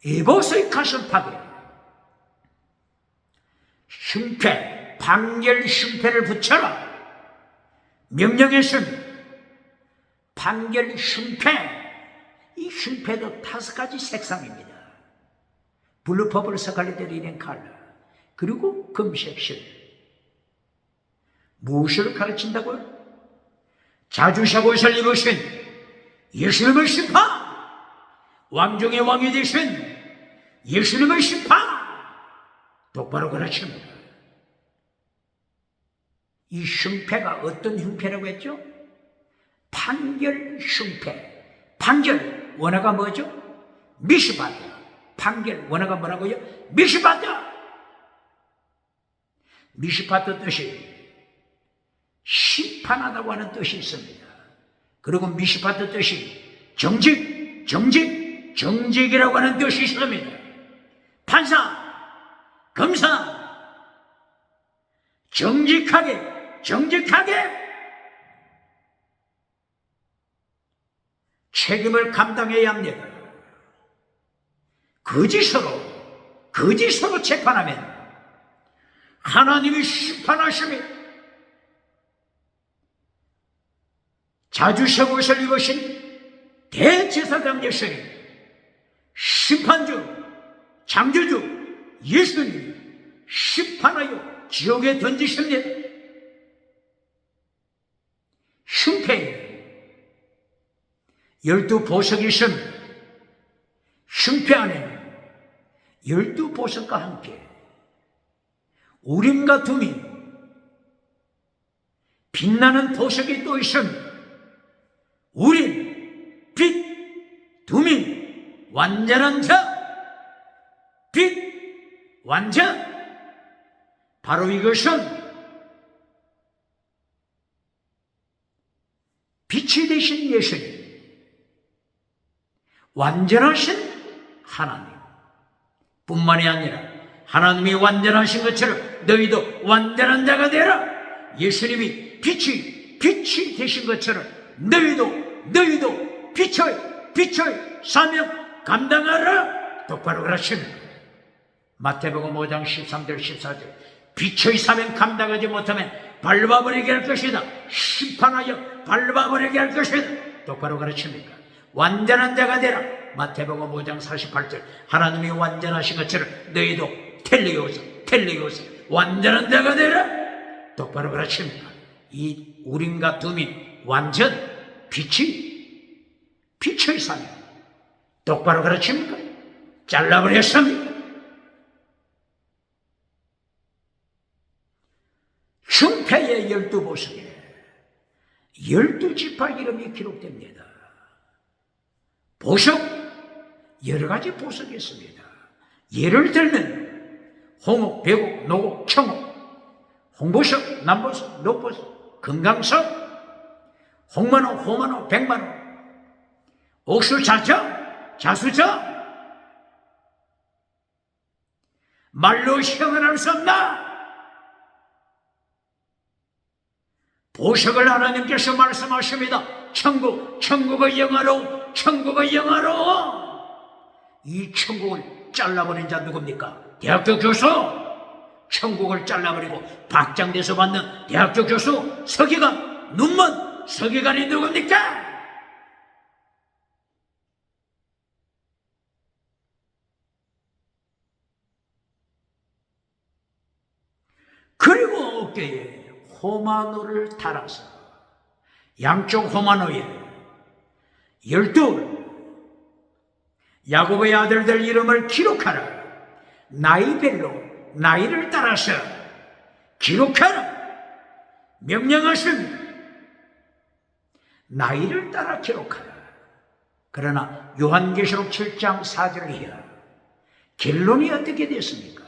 에보스의 가슴 파괴, 흉패, 판결 흉패를 붙여라 명령했습니다. 판결 흉패, 이 흉패도 5가지 색상입니다. 블루, 퍼플, 스칼렛, 리넨, 컬러, 그리고 금색실. 무엇을 가르친다고요? 자주샤옷을 입으신 예수님의 심판, 왕중의 왕이 되신 예수님의 심판, 똑바로 가르칩니다. 이 흉패가 어떤 흉패라고 했죠? 판결 흉패. 판결, 원어가 뭐죠? 미시바드. 판결, 원어가 뭐라고요? 미시바드. 미시바드 뜻이 심판하다고 하는 뜻이 있습니다. 그리고 미시바드 뜻이 정직이라고 하는 뜻이 있습니다. 판사, 검사, 정직하게 책임을 감당해야 합니다. 거짓으로 재판하면 하나님이 심판하십니다. 자주셔옷을 입으신 대제사장 예수님, 심판주, 창조주 예수님이 심판하여 지옥에 던지십니다. 흉패에 12보석이 있습니다. 흉패 안에는 12보석과 함께 우림과 둠인, 빛나는 보석이 또 있습니다. 우림, 빛, 둠인, 완전한 자, 빛, 완전. 바로 이것은 빛이 되신 예수님, 완전하신 하나님 뿐만이 아니라 하나님이 완전하신 것처럼 너희도 완전한 자가 되라. 예수님이 빛이 되신 것처럼 너희도 빛의 사명 감당하라. 똑바로 그러십니다. 마태복음 5장 13절 14절. 빛의 사명 감당하지 못하면 밟아버리게 할 것이다. 심판하여 밟아버리게 할 것이다. 똑바로 가르칩니까? 완전한 자가 되라. 마태복음 5장 48절. 하나님이 완전하신 것처럼 너희도 텔레오스 완전한 자가 되라. 똑바로 가르칩니까? 이 우림과 둠인 완전 빛의 사명 똑바로 가르칩니까? 잘라버렸습니까? 흉패의 12보석에 12지파 이름이 기록됩니다. 보석, 여러가지 보석이 있습니다. 예를 들면 홍옥, 백옥, 노곡, 청옥, 홍보석, 남보석, 녹보석, 금강석, 홍만호, 호만호, 백만호, 옥수자저, 자수저. 말로 형언할 수 없나? 보석을 하나님께서 말씀하십니다. 천국의 영화로, 이 천국을 잘라버린 자 누굽니까? 대학교 교수. 천국을 잘라버리고 박장대소 받는 대학교 교수, 서기관, 눈먼 서기관이 누굽니까? 그리고 어깨에 호마노를 달아서 양쪽 호마노에 12 야곱의 아들들 이름을 기록하라. 나이별로 나이를 따라서 기록하라. 명령하십니다. 나이를 따라 기록하라. 그러나 요한계시록 7장 4절 이하 결론이 어떻게 됐습니까?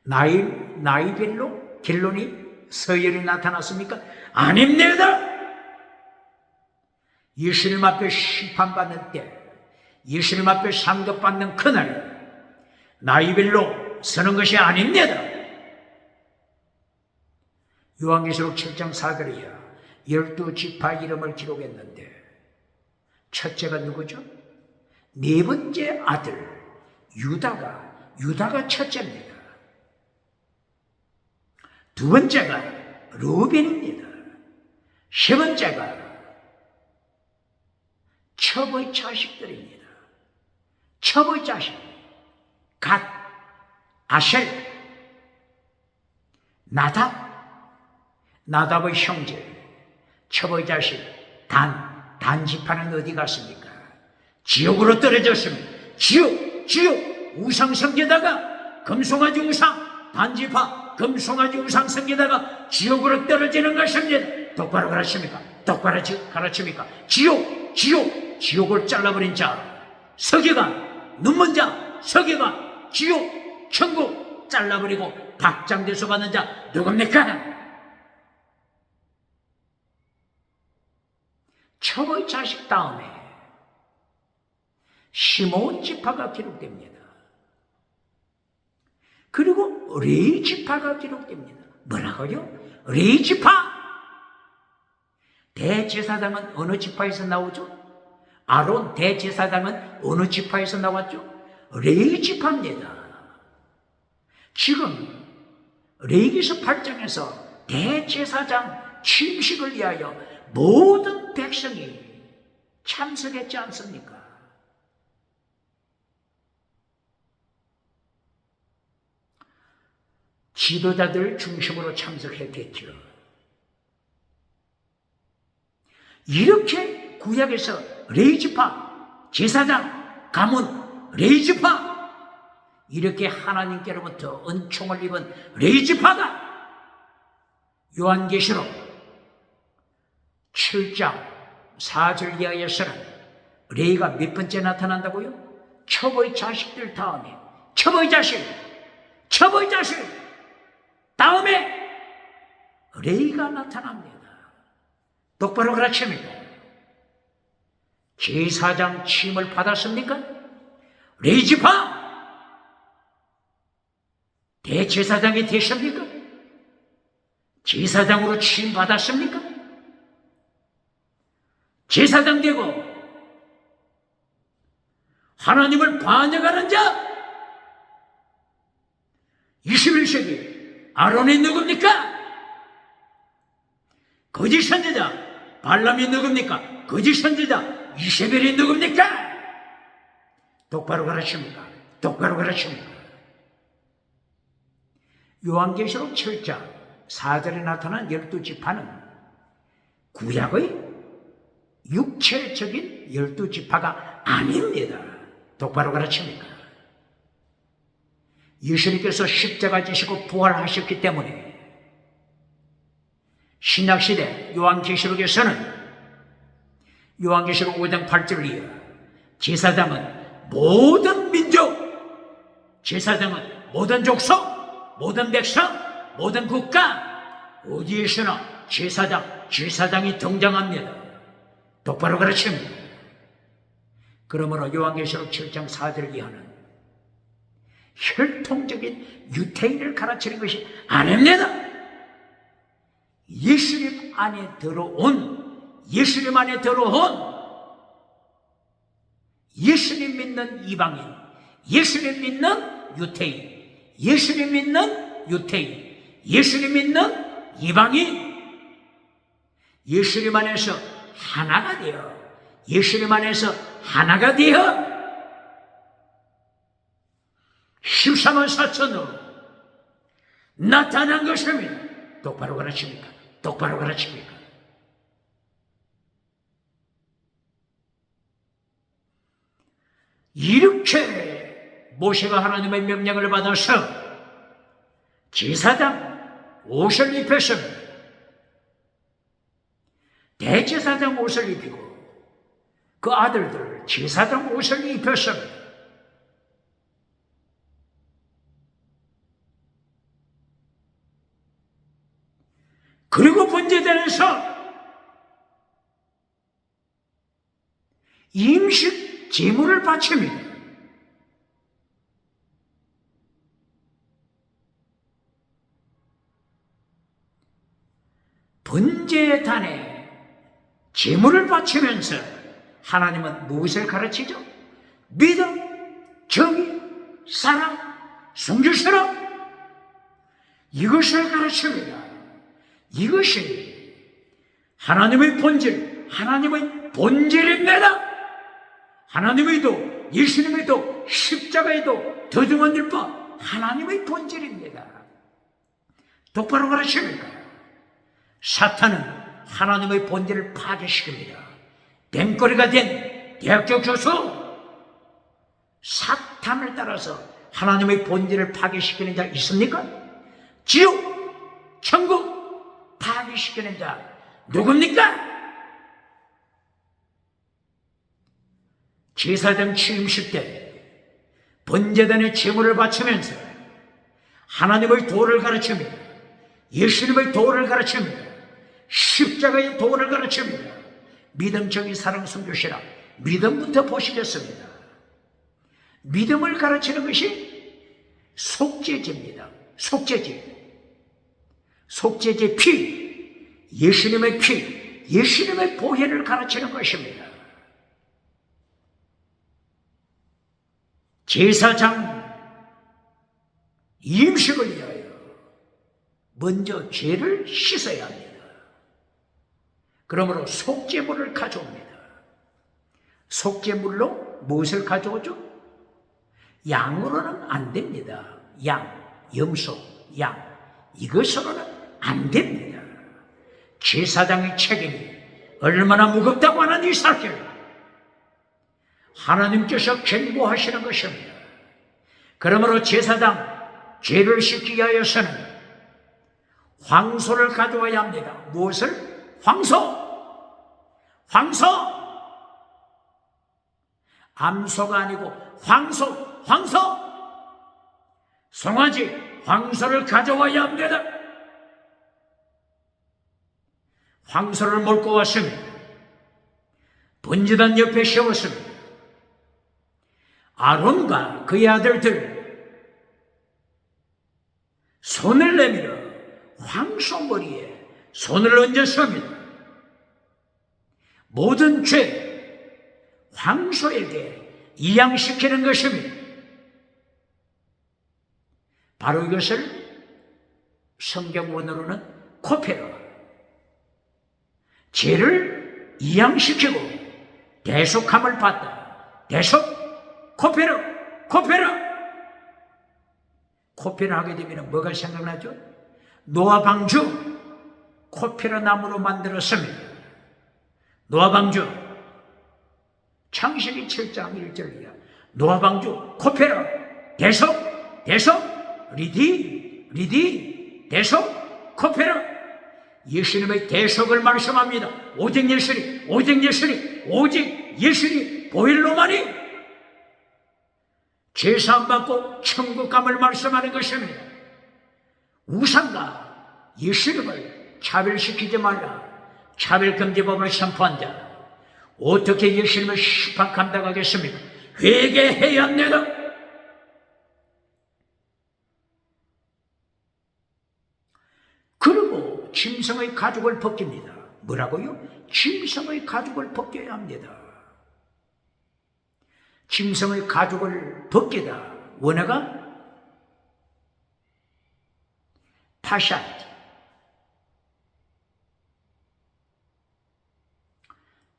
나이별로 결론이 서열이 나타났습니까? 아닙니다. 예수님 앞에 심판받는 때, 예수님 앞에 상급받는 그날 나이별로 서는 것이 아닙니다. 요한계시록 7장 4절 이하 12지파 이름을 기록했는데 첫째가 누구죠? 네 번째 아들 유다가 첫째입니다. 두 번째가 루벤입니다. 세 번째가 첩의 자식들입니다. 첩의 자식 갓, 아셀, 나답의 형제, 첩의 자식 단 지파는 어디 갔습니까? 지옥으로 떨어졌습니다. 지옥 우상 섬기다가 금송아지 우상 단지파 금송아지 우상 섬기다가 지옥으로 떨어지는 것입니다. 똑바로 가르칩니까? 똑바로 가르칩니까? 지옥을 잘라버린 자, 서기관, 눈먼 자, 서기관, 지옥, 천국 잘라버리고 박장대소 받는 자 누굽니까? 첩의 자식 다음에 시므온 지파가 기록됩니다. 그리고 레위 지파가 기록됩니다. 뭐라고요? 레위 지파! 대제사장은 어느 지파에서 나오죠? 아론 대제사장은 어느 지파에서 나왔죠? 레위 지파입니다. 지금 레위기서 8장에서 대제사장 침식을 위하여 모든 백성이 참석했지 않습니까? 지도자들 중심으로 참석했겠죠. 이렇게 구약에서 레위지파, 제사장, 가문, 레위지파 이렇게 하나님께로부터 은총을 입은 레위지파가 요한계시록 7장 4절 이하에서는 레위가 몇 번째 나타난다고요? 첩의 자식들 다음에 첩의 자식 다음에 레위가 나타납니다. 똑바로 가르칩니다. 제사장 취임을 받았습니까? 레위지파 대제사장이 되십니까? 제사장으로 취임 받았습니까? 제사장 되고 하나님을 반역하는 자 21세기 아론이 누굽니까? 거짓 선지자 발람이 누굽니까? 거짓 선지자 이세벨이 누굽니까? 똑바로 가르칩니까? 똑바로 가르칩니까? 요한계시록 7장 4절에 나타난 12지파는 구약의 육체적인 12지파가 아닙니다. 똑바로 가르칩니까? 예수님께서 십자가 지시고 부활하셨기 때문에 신약시대 요한계시록에서는 요한계시록 5장 8절 이하 제사장은 모든 민족, 제사장은 모든 족속, 모든 백성, 모든 국가 어디에서나 제사장이 등장합니다. 똑바로 가르칩니다. 그러므로 요한계시록 7장 4절 이하는 혈통적인 유태인을 가르치는 것이 아닙니다. 예수님 안에 들어온 예수님 믿는 이방인, 예수님 믿는 유태인, 예수님 믿는 이방인, 예수님 안에서 하나가 되어 14만 4천으로 나타난 것입니다. 똑바로 가르칩니까? 똑바로 가르칩니까? 이렇게 모세가 하나님의 명령을 받아서 제사장 옷을 입혔습니다. 대제사장 옷을 입히고 그 아들들 제사장 옷을 입혔습니다. 그리고 번제단에서 임식 제물을 바칩니다. 번제단에 제물을 바치면서 하나님은 무엇을 가르치죠? 믿음, 정의, 사랑, 성실스러움, 이것을 가르칩니다. 이것이 하나님의 본질, 하나님의 본질입니다. 하나님의 도, 예수님의 도, 십자가의 도, 더듬어낼 바 하나님의 본질입니다. 똑바로 가르칩니까? 사탄은 하나님의 본질을 파괴시킵니다. 뱀거리가 된 대학교 교수, 사탄을 따라서 하나님의 본질을 파괴시키는 자 있습니까? 지옥, 천국 파괴시키는 자 누굽니까? 제사장 취임식 때 번제단의 제물을 바치면서 하나님의 도를 가르칩니다. 예수님의 도를 가르칩니다. 십자가의 도를 가르칩니다. 믿음, 정의, 사랑, 성교시라 믿음부터 보시겠습니다. 믿음을 가르치는 것이 속죄제입니다. 속죄제. 속죄제 피, 예수님의 피, 예수님의 보혈을 가르치는 것입니다. 제사장 임식을 위하여 먼저 죄를 씻어야 합니다. 그러므로 속죄물을 가져옵니다. 속죄물로 무엇을 가져오죠? 양으로는 안 됩니다. 양, 염소, 양, 이것으로는 안 됩니다. 제사장의 책임이 얼마나 무겁다고 하는 이 사실, 하나님께서 경고하시는 것입니다. 그러므로 제사장 죄를 씻기 위하여서는 황소를 가져와야 합니다. 무엇을? 황소! 황소! 암소가 아니고 황소! 황소! 송아지, 황소를 가져와야 합니다. 황소를 몰고 왔습니다. 번제단 옆에 세웠습니다. 아론과 그의 아들들 손을 내밀어 황소 머리에 손을 얹었습니다. 모든 죄 황소에게 이양시키는 것입니다. 바로 이것을 성경원어로는 코페라, 죄를 이양시키고 대속함을 받다. 대속, 코페라, 코페라. 코페라 하게 되면 뭐가 생각나죠? 노아 방주, 코페라 나무로 만들었습니다. 노아 방주, 창세기 7장 1절이야. 노아 방주, 코페라, 대속, 대속, 리디, 대속, 코페라. 예수님의 대속을 말씀합니다. 오직 예수님, 오직 예수님, 오직 예수님 보혈로만이 제사함 받고 천국감을 말씀하는 것입니다. 우상과 예수님을 차별시키지 말라. 차별금지법을 선포한 자 어떻게 예수님을 심판 감당하겠습니까? 회개해야 합니다. 그리고 짐승의 가죽을 벗깁니다. 뭐라고요? 짐승의 가죽을 벗겨야 합니다. 짐승의 가죽을 벗기다. 원어가 파샷,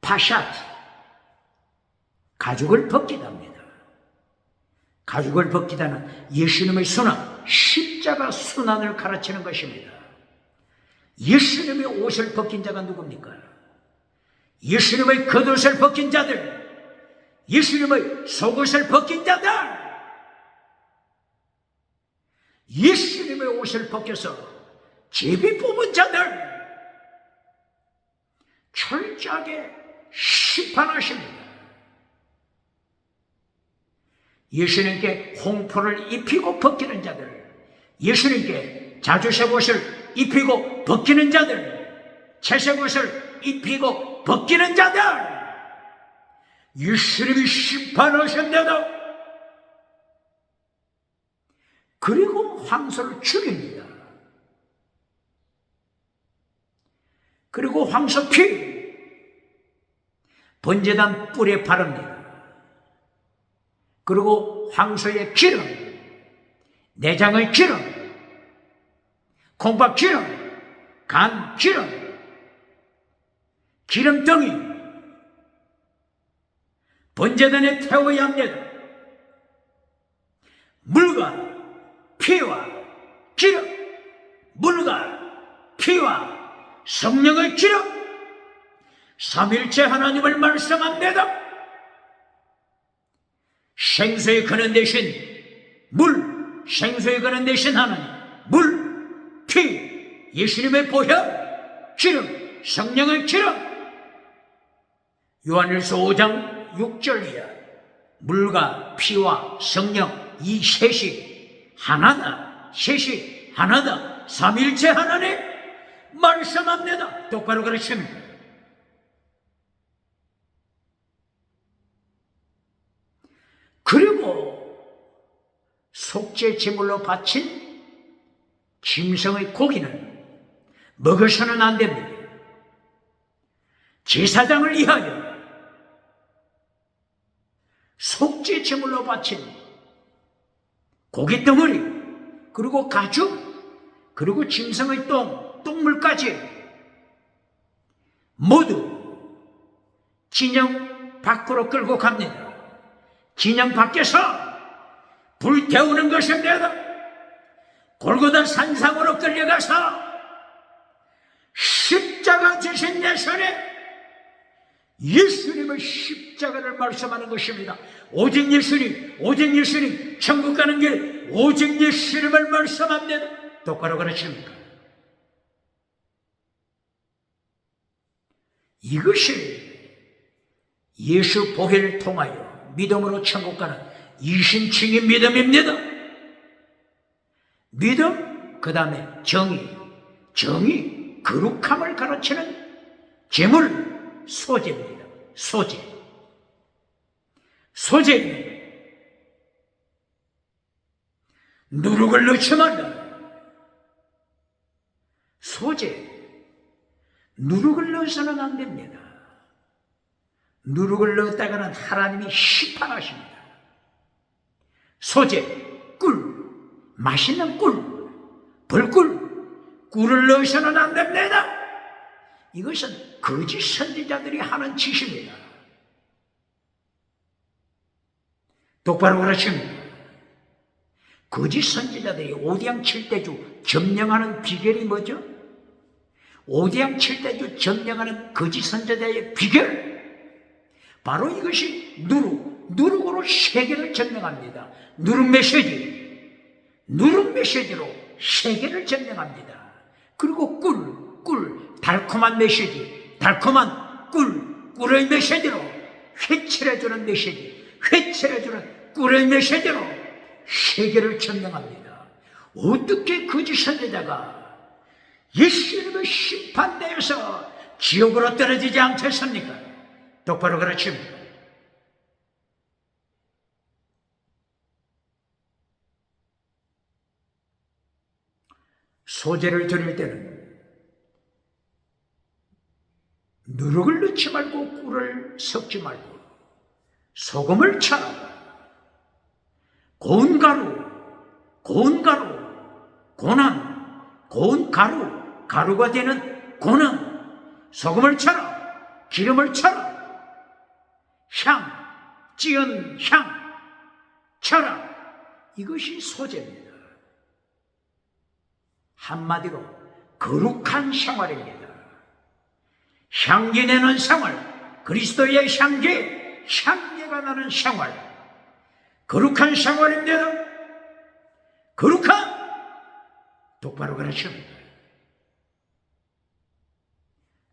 파샷, 가죽을 벗기다입니다. 가죽을 벗기다는 예수님의 순환, 십자가 순환을 가르치는 것입니다. 예수님의 옷을 벗긴 자가 누굽니까? 예수님의 겉옷을 벗긴 자들, 예수님의 속옷을 벗긴 자들, 예수님의 옷을 벗겨서 제비 뽑은 자들 철저하게 심판하십니다. 예수님께 홍포를 입히고 벗기는 자들, 예수님께 자주색 옷을 입히고 벗기는 자들, 채색 옷을 입히고 벗기는 자들, 예수님이 심판하신다다. 그리고 황소를 죽입니다. 그리고 황소 피 번제단 뿔에 바릅니다. 그리고 황소의 기름, 내장의 기름, 콩밥 기름, 간 기름, 기름덩이 번제단에 태워야 합니다. 물과 피와 기름, 물과 피와 성령의 기름, 삼일체 하나님을 말씀합니다. 생수의 근원 대신 물, 생수의 근원 대신 하나님, 물, 피, 예수님의 보혈, 기름, 성령의 기름. 요한일서 5장 6절이야. 물과 피와 성령 이 셋이 하나다, 셋이 하나다, 삼일체 하나님 말씀합니다. 똑바로 그러십니다. 그리고 속죄 제물로 바친 짐승의 고기는 먹어서는 안 됩니다. 제사장을 위하여 속죄 제물로 바친 고기 덩어리, 그리고 가죽, 그리고 짐승의 똥물까지 모두 진영 밖으로 끌고 갑니다. 진영 밖에서 불태우는 것입니다. 골고다 산상으로 끌려가서 십자가 지신 예수님, 예수님의 십자가를 말씀하는 것입니다. 오직 예수님, 오직 예수님, 천국 가는 길 오직 예수님을 말씀합니다. 똑바로 그러십니까? 이것이 예수 보혈을 통하여 믿음으로 천국 가는 이신칭의 믿음입니다. 믿음, 그 다음에 정의, 거룩함을 가르치는 제물, 소재입니다. 소재. 누룩을 넣지 말라. 소재, 누룩을 넣어서는 안 됩니다. 누룩을 넣었다가는 하나님이 심판하십니다. 소재, 꿀, 맛있는 꿀, 벌꿀, 꿀을 넣어서는 안 됩니다. 이것은 거짓 선지자들이 하는 짓입니다. 똑바로 그러십니다. 거짓 선지자들이 오대양 칠대주 점령하는 비결이 뭐죠? 오대양 칠대주 점령하는 거짓 선지자의 비결, 바로 이것이 누룩으로 세계를 점령합니다. 누룩 메시지로 세계를 점령합니다. 그리고 꿀, 달콤한 메시지, 달콤한 꿀의 메시지로 회칠해주는 메시지, 회칠해주는 꿀의 메시지로 세계를 점령합니다. 어떻게 거짓 선지자가 예수님의 심판대에서 지옥으로 떨어지지 않겠습니까? 똑바로 그렇습니까? 소재를 드릴 때는 누룩을 넣지 말고 꿀을 섞지 말고 소금을 쳐라. 고운 가루가 되는 고는 소금을 쳐라. 기름을 쳐라. 찌은 향 쳐라. 이것이 소재입니다. 한마디로 거룩한 생활입니다. 향기 내는 생활, 그리스도의 향기가 나는 생활, 거룩한 생활입니다. 거룩한, 똑바로 그러십니다.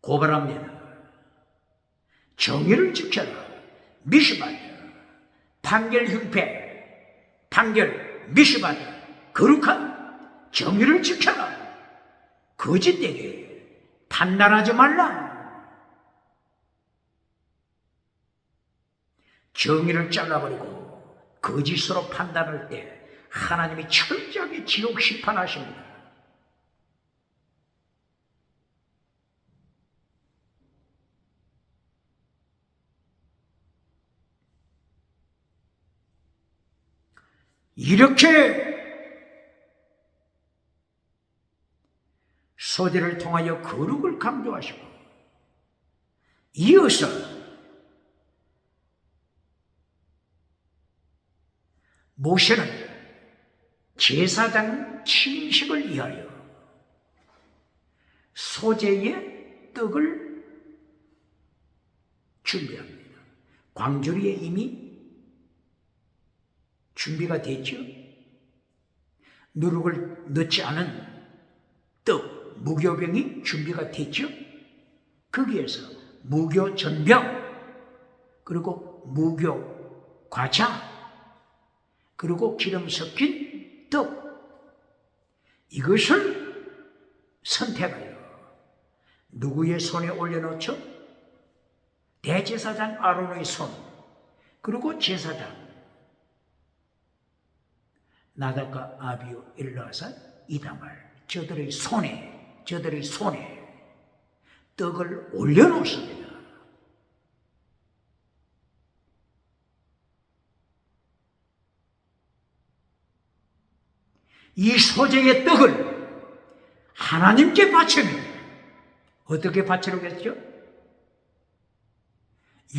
고발합니다. 정의를 지켜라. 미시바다, 판결 흉패, 판결 미시바다, 거룩한 정의를 지켜라. 거짓되게 판단하지 말라. 정의를 잘라버리고 거짓으로 판단할 때 하나님이 철저하게 지옥 심판하십니다. 이렇게 소재를 통하여 거룩을 강조하시고, 이어서 모세는 제사장 침식을 위하여 소재의 떡을 준비합니다. 광주리에 이미 준비가 됐죠. 누룩을 넣지 않은 떡, 무교병이 준비가 됐죠. 거기에서 무교 전병, 그리고 무교 과자, 그리고 기름 섞인 떡, 이것을 선택하여 누구의 손에 올려놓죠? 대제사장 아론의 손, 그리고 제사장 나답과 아비후 엘르아살 이다말, 저들의 손에 떡을 올려놓습니다. 이 소재의 떡을 하나님께 바칩니다. 어떻게 바치라고 했죠?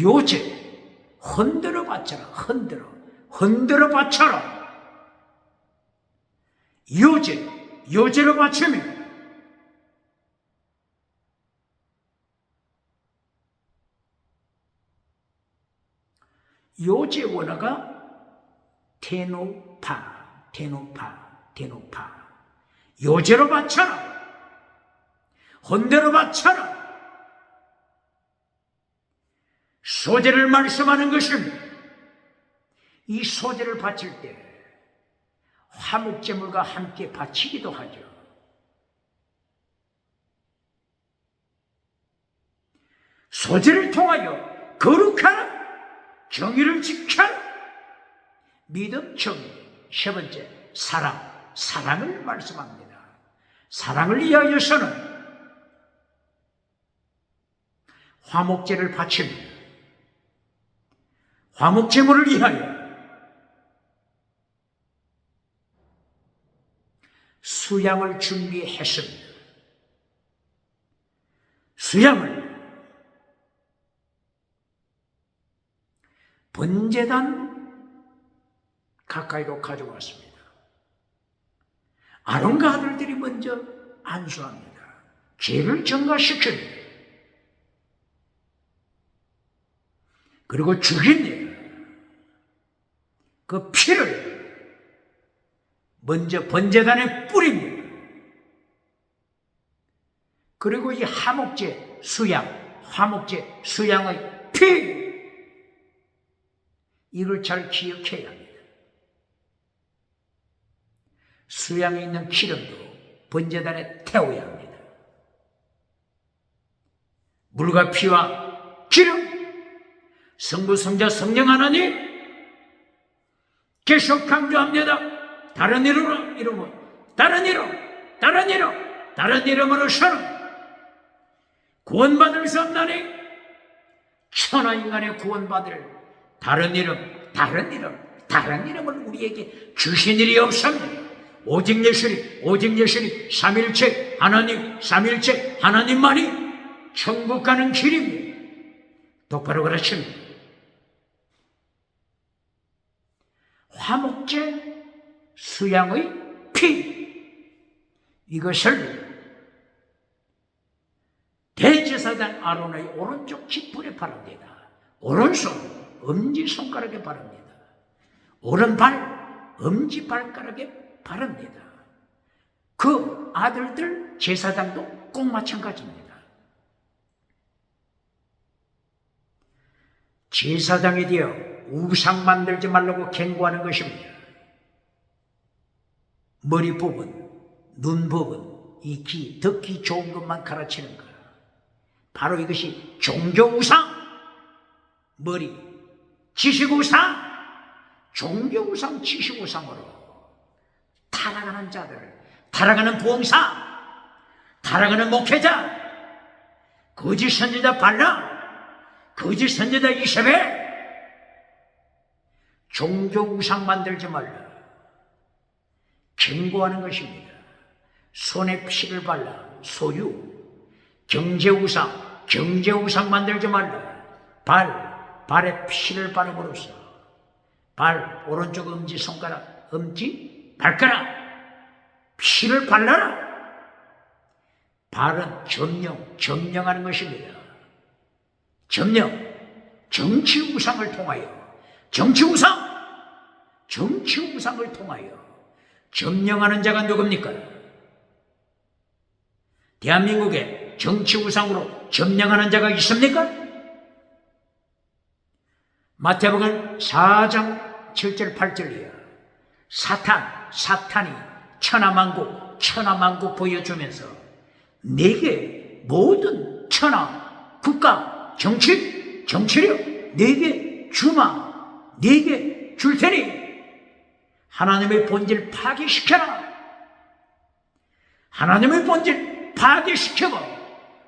요제, 흔들어 바쳐라. 흔들어 바쳐라. 요제로 바치면 요제 원어가 테노파. 요제로 바쳐라. 혼대로 바쳐라. 소재를 말씀하는 것입니다. 이 소재를 바칠 때 화목제물과 함께 바치기도 하죠. 소재를 통하여 거룩한 정의를 지켜라. 믿음, 정의. 세 번째, 사랑을 말씀합니다. 사랑을 위하여서는 화목제를 바칩니다. 화목제물을 위하여 수양을 준비했습니다. 수양을 번제단 가까이로 가져왔습니다. 아론과 아들들이 먼저 안수합니다. 죄를 정화시킵니다. 그리고 죽입니다. 그 피를 먼저 번제단에 뿌립니다. 그리고 이 화목제 수양의 피, 이걸 잘 기억해야 합니다. 수양에 있는 기름도 번제단에 태워야 합니다. 물과 피와 기름, 성부, 성자, 성령 하나님 계속 강조합니다. 다른 이름으로서는 구원받을 수 없나니 천하 인간의 구원받을 다른 이름을 우리에게 주신 일이 없습니다. 오직 예수님, 삼일체 하나님만이 천국 가는 길입니다. 똑바로 그렇습니다. 화목제 수양의 피, 이것을 대제사장 아론의 오른쪽 깃불에 바릅니다. 오른손 엄지손가락에 바릅니다. 오른발 엄지발가락에 바릅니다. 그 아들들 제사장도 꼭 마찬가지입니다. 제사장이 되어 우상 만들지 말라고 경고하는 것입니다. 머리 부분, 눈 부분, 이 귀, 듣기 좋은 것만 가르치는 것, 바로 이것이 종교우상. 머리, 지식우상, 종교우상, 지식우상으로 타락하는 자들, 타락하는 봉사, 타락하는 목회자, 거짓 선지자 발람, 거짓 선지자 이세벨, 종교우상 만들지 말라. 경고하는 것입니다. 손에 피를 발라 소유, 경제우상 만들지 말라. 발에 피를 바름으로써 오른쪽 엄지손가락, 발가락 피를 발라라. 발은 점령하는 것입니다. 정치우상을 통하여 점령하는 자가 누굽니까? 대한민국에 정치우상으로 점령하는 자가 있습니까? 마태복음 4장 7절 8절이야. 사탄이 천하만국 보여주면서 내게 모든 천하, 국가, 정치력 내게 내게 줄 테니 하나님의 본질 파괴시켜라. 하나님의 본질 파괴시켜고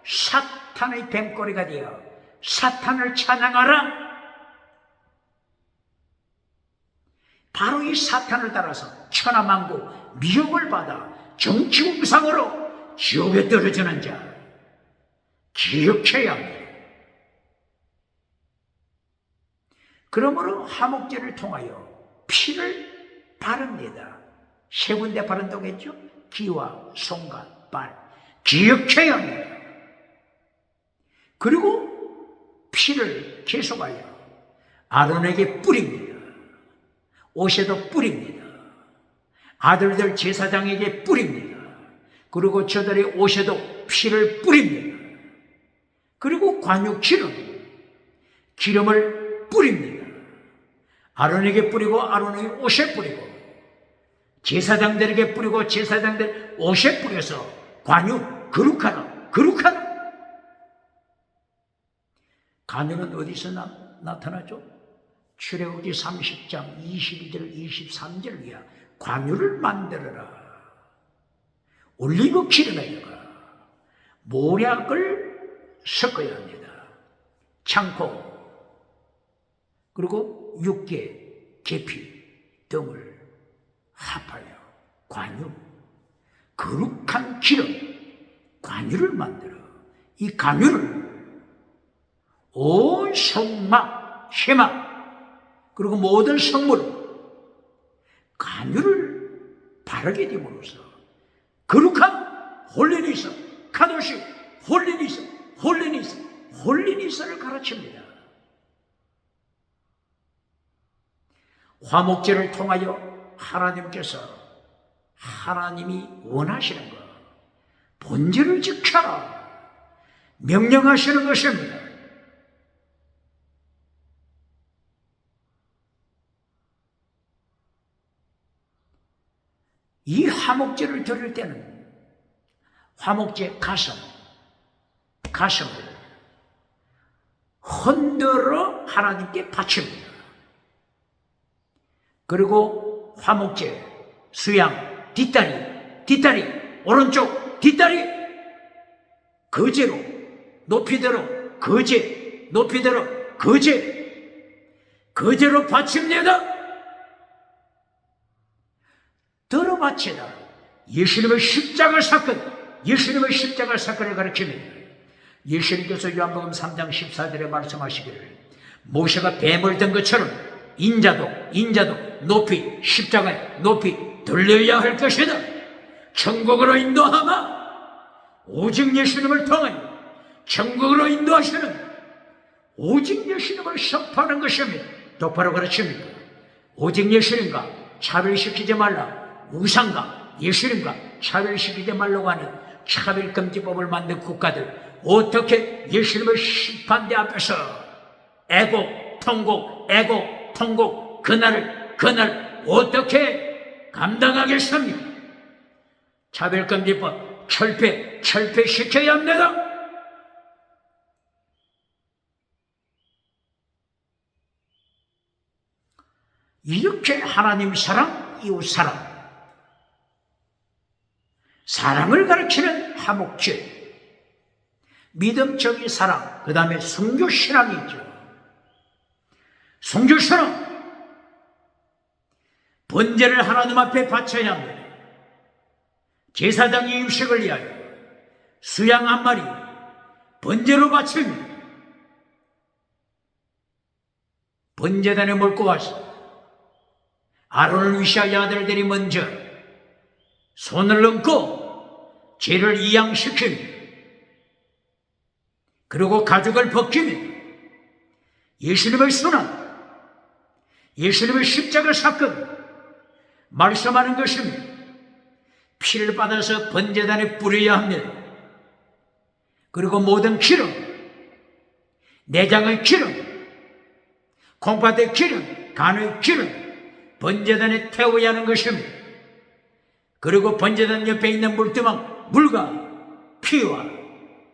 사탄의 뱀꼬리가 되어 사탄을 찬양하라. 바로 이 사탄을 따라서 천하만국 미혹을 받아 정치우상으로 지옥에 떨어지는 자 기억해야 합니다. 그러므로 화목제를 통하여 피를 바릅니다. 세 군데 바른다고 했죠? 귀와 손과 발 기억해야 합니다. 그리고 피를 계속하여 아론에게 뿌립니다. 옷에도 뿌립니다. 아들들 제사장에게 뿌립니다. 그리고 저들의 옷에도 피를 뿌립니다. 그리고 관유 기름을 뿌립니다. 아론에게 뿌리고 아론의 옷에 뿌리고 제사장들에게 뿌리고 제사장들 옷에 뿌려서 관유 거룩하라. 관유는 어디서 나타나죠? 출애굽기 30장 22절 23절이야. 관유를 만들어라. 올리브 기름에다가 모략을 섞어야 합니다. 창포 그리고 육개, 계피 등을 합하여 관유, 거룩한 기름, 관유를 만들어 이 관유를 온 성막, 회막 그리고 모든 성물 관유를 바르게 됨으로써 거룩한 홀리니서, 카도시, 홀리니서를 가르칩니다. 화목제를 통하여 하나님이 원하시는 것, 본질을 지켜라 명령하시는 것입니다. 이 화목제를 드릴 때는 화목제 가슴을 흔들어 하나님께 바칩니다. 그리고 화목제 수양 뒷다리 오른쪽 뒷다리 거제로 높이대로 거제로 바칩니다. 들어 바치다. 예수님의 십자가 사건을 가르칩니다. 예수님께서 요한복음 3장 14절에 말씀하시기를 모세가 뱀을 든 것처럼 인자도 높이 십자가에 높이 들려야 할 것이다. 천국으로 인도하마 오직 예수님을 통하여 천국으로 인도하시는 오직 예수님을 선포하는 것입니다. 똑바로 가르칩니다. 오직 예수님과 차별시키지 말라. 우상과 예수님과 차별시키지 말라고 하는 차별금지법을 만든 국가들 어떻게 예수님의 심판대 앞에서 통곡 그날 어떻게 감당하겠습니까? 차별금지법 철폐시켜야 합니다. 이렇게 하나님 사랑, 이웃 사랑을 가르치는 화목제, 믿음, 정의, 사랑, 그 다음에 순교신앙이 있죠. 순교신앙, 번제를 하나님 앞에 바쳐야 합니다. 제사장이 음식을 위하여 수양 한 마리 번제로 바칩니다. 번제단에 몰고 와서 아론을 위시하여 아들들이 먼저 손을 얹고 죄를 이양시킵니다. 그리고 가죽을 벗기며 예수님의 순환, 예수님의 십자가 사건 말씀하는 것입니다. 피를 받아서 번제단에 뿌려야 합니다. 그리고 모든 기름, 내장의 기름, 콩팥의 기름, 간의 기름 번제단에 태워야 하는 것입니다. 그리고 번제단 옆에 있는 물두멍, 물과 피와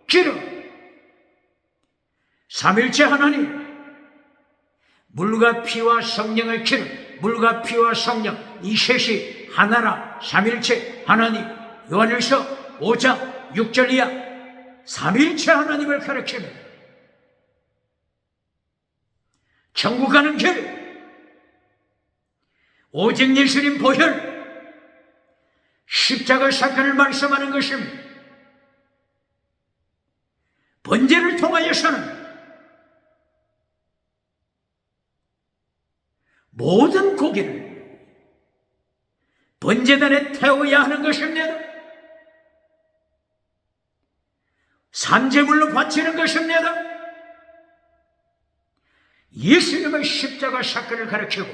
기름, 삼일체 하나님, 물과 피와 성령의 기름, 물과 피와 성령, 이 셋이 하나라. 삼일체 하나님. 요한일서 5장 6절 이하 삼일체 하나님을 가리킵니다. 천국 가는 길, 오직 예수님 보혈, 십자가 사건을 말씀하는 것입니다. 번제를 통하여서는 모든 고기를 번제단에 태워야 하는 것입니다. 산제물로 바치는 것입니다. 예수님의 십자가 사건을 가르치고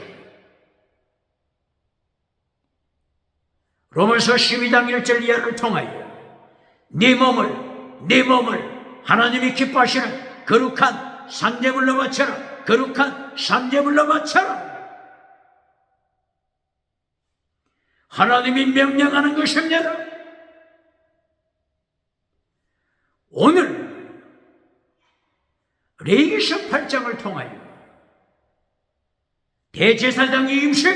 로마서 12장 1절 이하를 통하여 네 몸을 하나님이 기뻐하시는 거룩한 산제물로 바쳐라. 거룩한 산제물로 바쳐라. 하나님이 명령하는 것입니다. 오늘 레위기서 8장을 통하여 대제사장의 임식,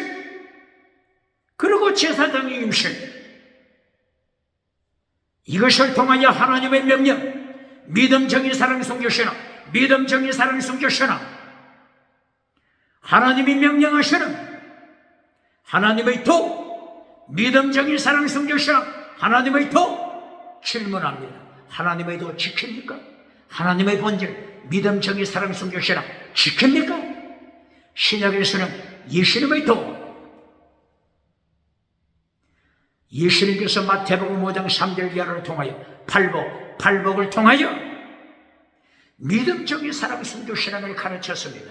그리고 제사장의 임식, 이것을 통하여 하나님의 명령, 믿음, 정의, 사랑, 순교신앙, 믿음, 정의, 사랑, 순교신앙, 하나님이 명령하시는 하나님의 도, 믿음, 정의, 사랑, 순교신앙, 하나님의 도, 질문합니다. 하나님의 도 지킵니까? 하나님의 본질, 믿음, 정의, 사랑, 순교신앙 지킵니까? 신약에서는 예수님의 도, 예수님께서 마태복음 5장 3절 이하를 통하여 팔복을 통하여 믿음, 정의, 사랑, 순교신앙을 가르쳤습니다.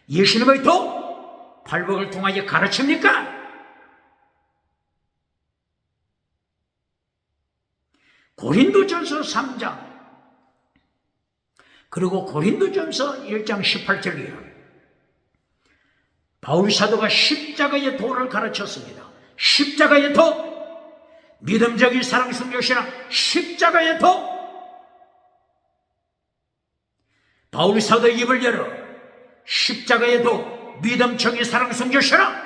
예수님의 도, 팔복을 통하여 가르칩니까? 고린도전서 3장 그리고 고린도전서 1장 18절이에요. 바울 사도가 십자가의 도를 가르쳤습니다. 십자가의 도, 믿음적인 사랑, 순교신앙, 십자가의 도. 바울 사도 입을 열어 십자가의 도, 믿음, 정의, 사랑, 순교신앙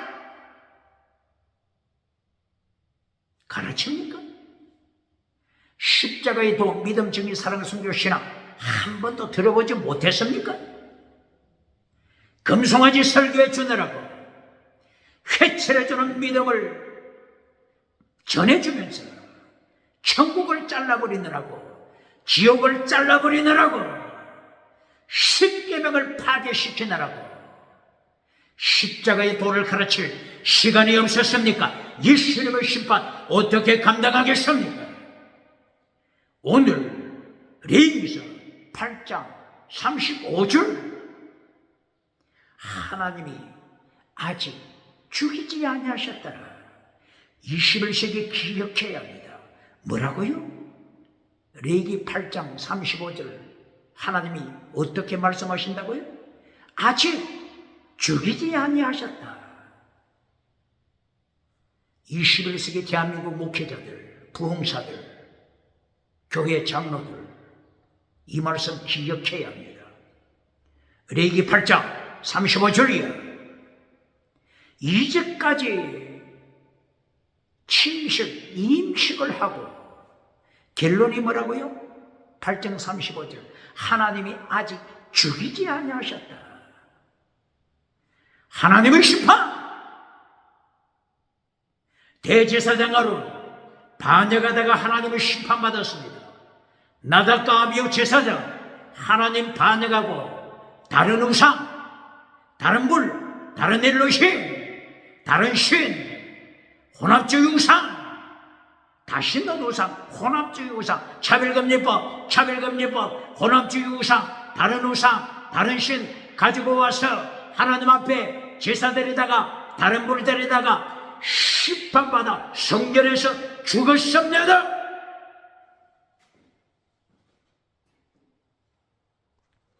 가르칩니까? 십자가의 도, 믿음, 정의, 사랑, 순교신앙 한 번도 들어보지 못했습니까? 금송아지 설교해 주느라고 회칠해주는 믿음을 전해주면서 천국을 잘라버리느라고, 지옥을 잘라버리느라고, 십계명을 파괴시키느라고 십자가의 도를 가르칠 시간이 없었습니까? 예수님의 심판 어떻게 감당하겠습니까? 오늘 레위기서 8장 35절, 하나님이 아직 죽이지 아니하셨더라. 21세기 기억해야 합니다. 뭐라고요? 레위기 8장 35절 하나님이 어떻게 말씀하신다고요? 아직 죽이지 아니하셨다. 21세기 대한민국 목회자들, 부흥사들, 교회 장로들 이 말씀 기억해야 합니다. 레위기 8장 35절이야. 이제까지 임식을 하고 결론이 뭐라고요? 8장 35절 하나님이 아직 죽이지 아니하셨다. 하나님의 심판, 대제사장 아론 반역하다가 하나님을 심판받았습니다. 나답과 아비후 제사장 하나님 반역하고 다른 우상, 다른 불, 다른 엘로힘, 다른 신, 혼합주의 우상, 다시는 우상, 혼합주의 우상, 차별금리법, 혼합주의 우상, 다른 신 가지고 와서 하나님 앞에 제사 드리다가 다른 불 드리다가 심판받아 성전에서 죽었습니다.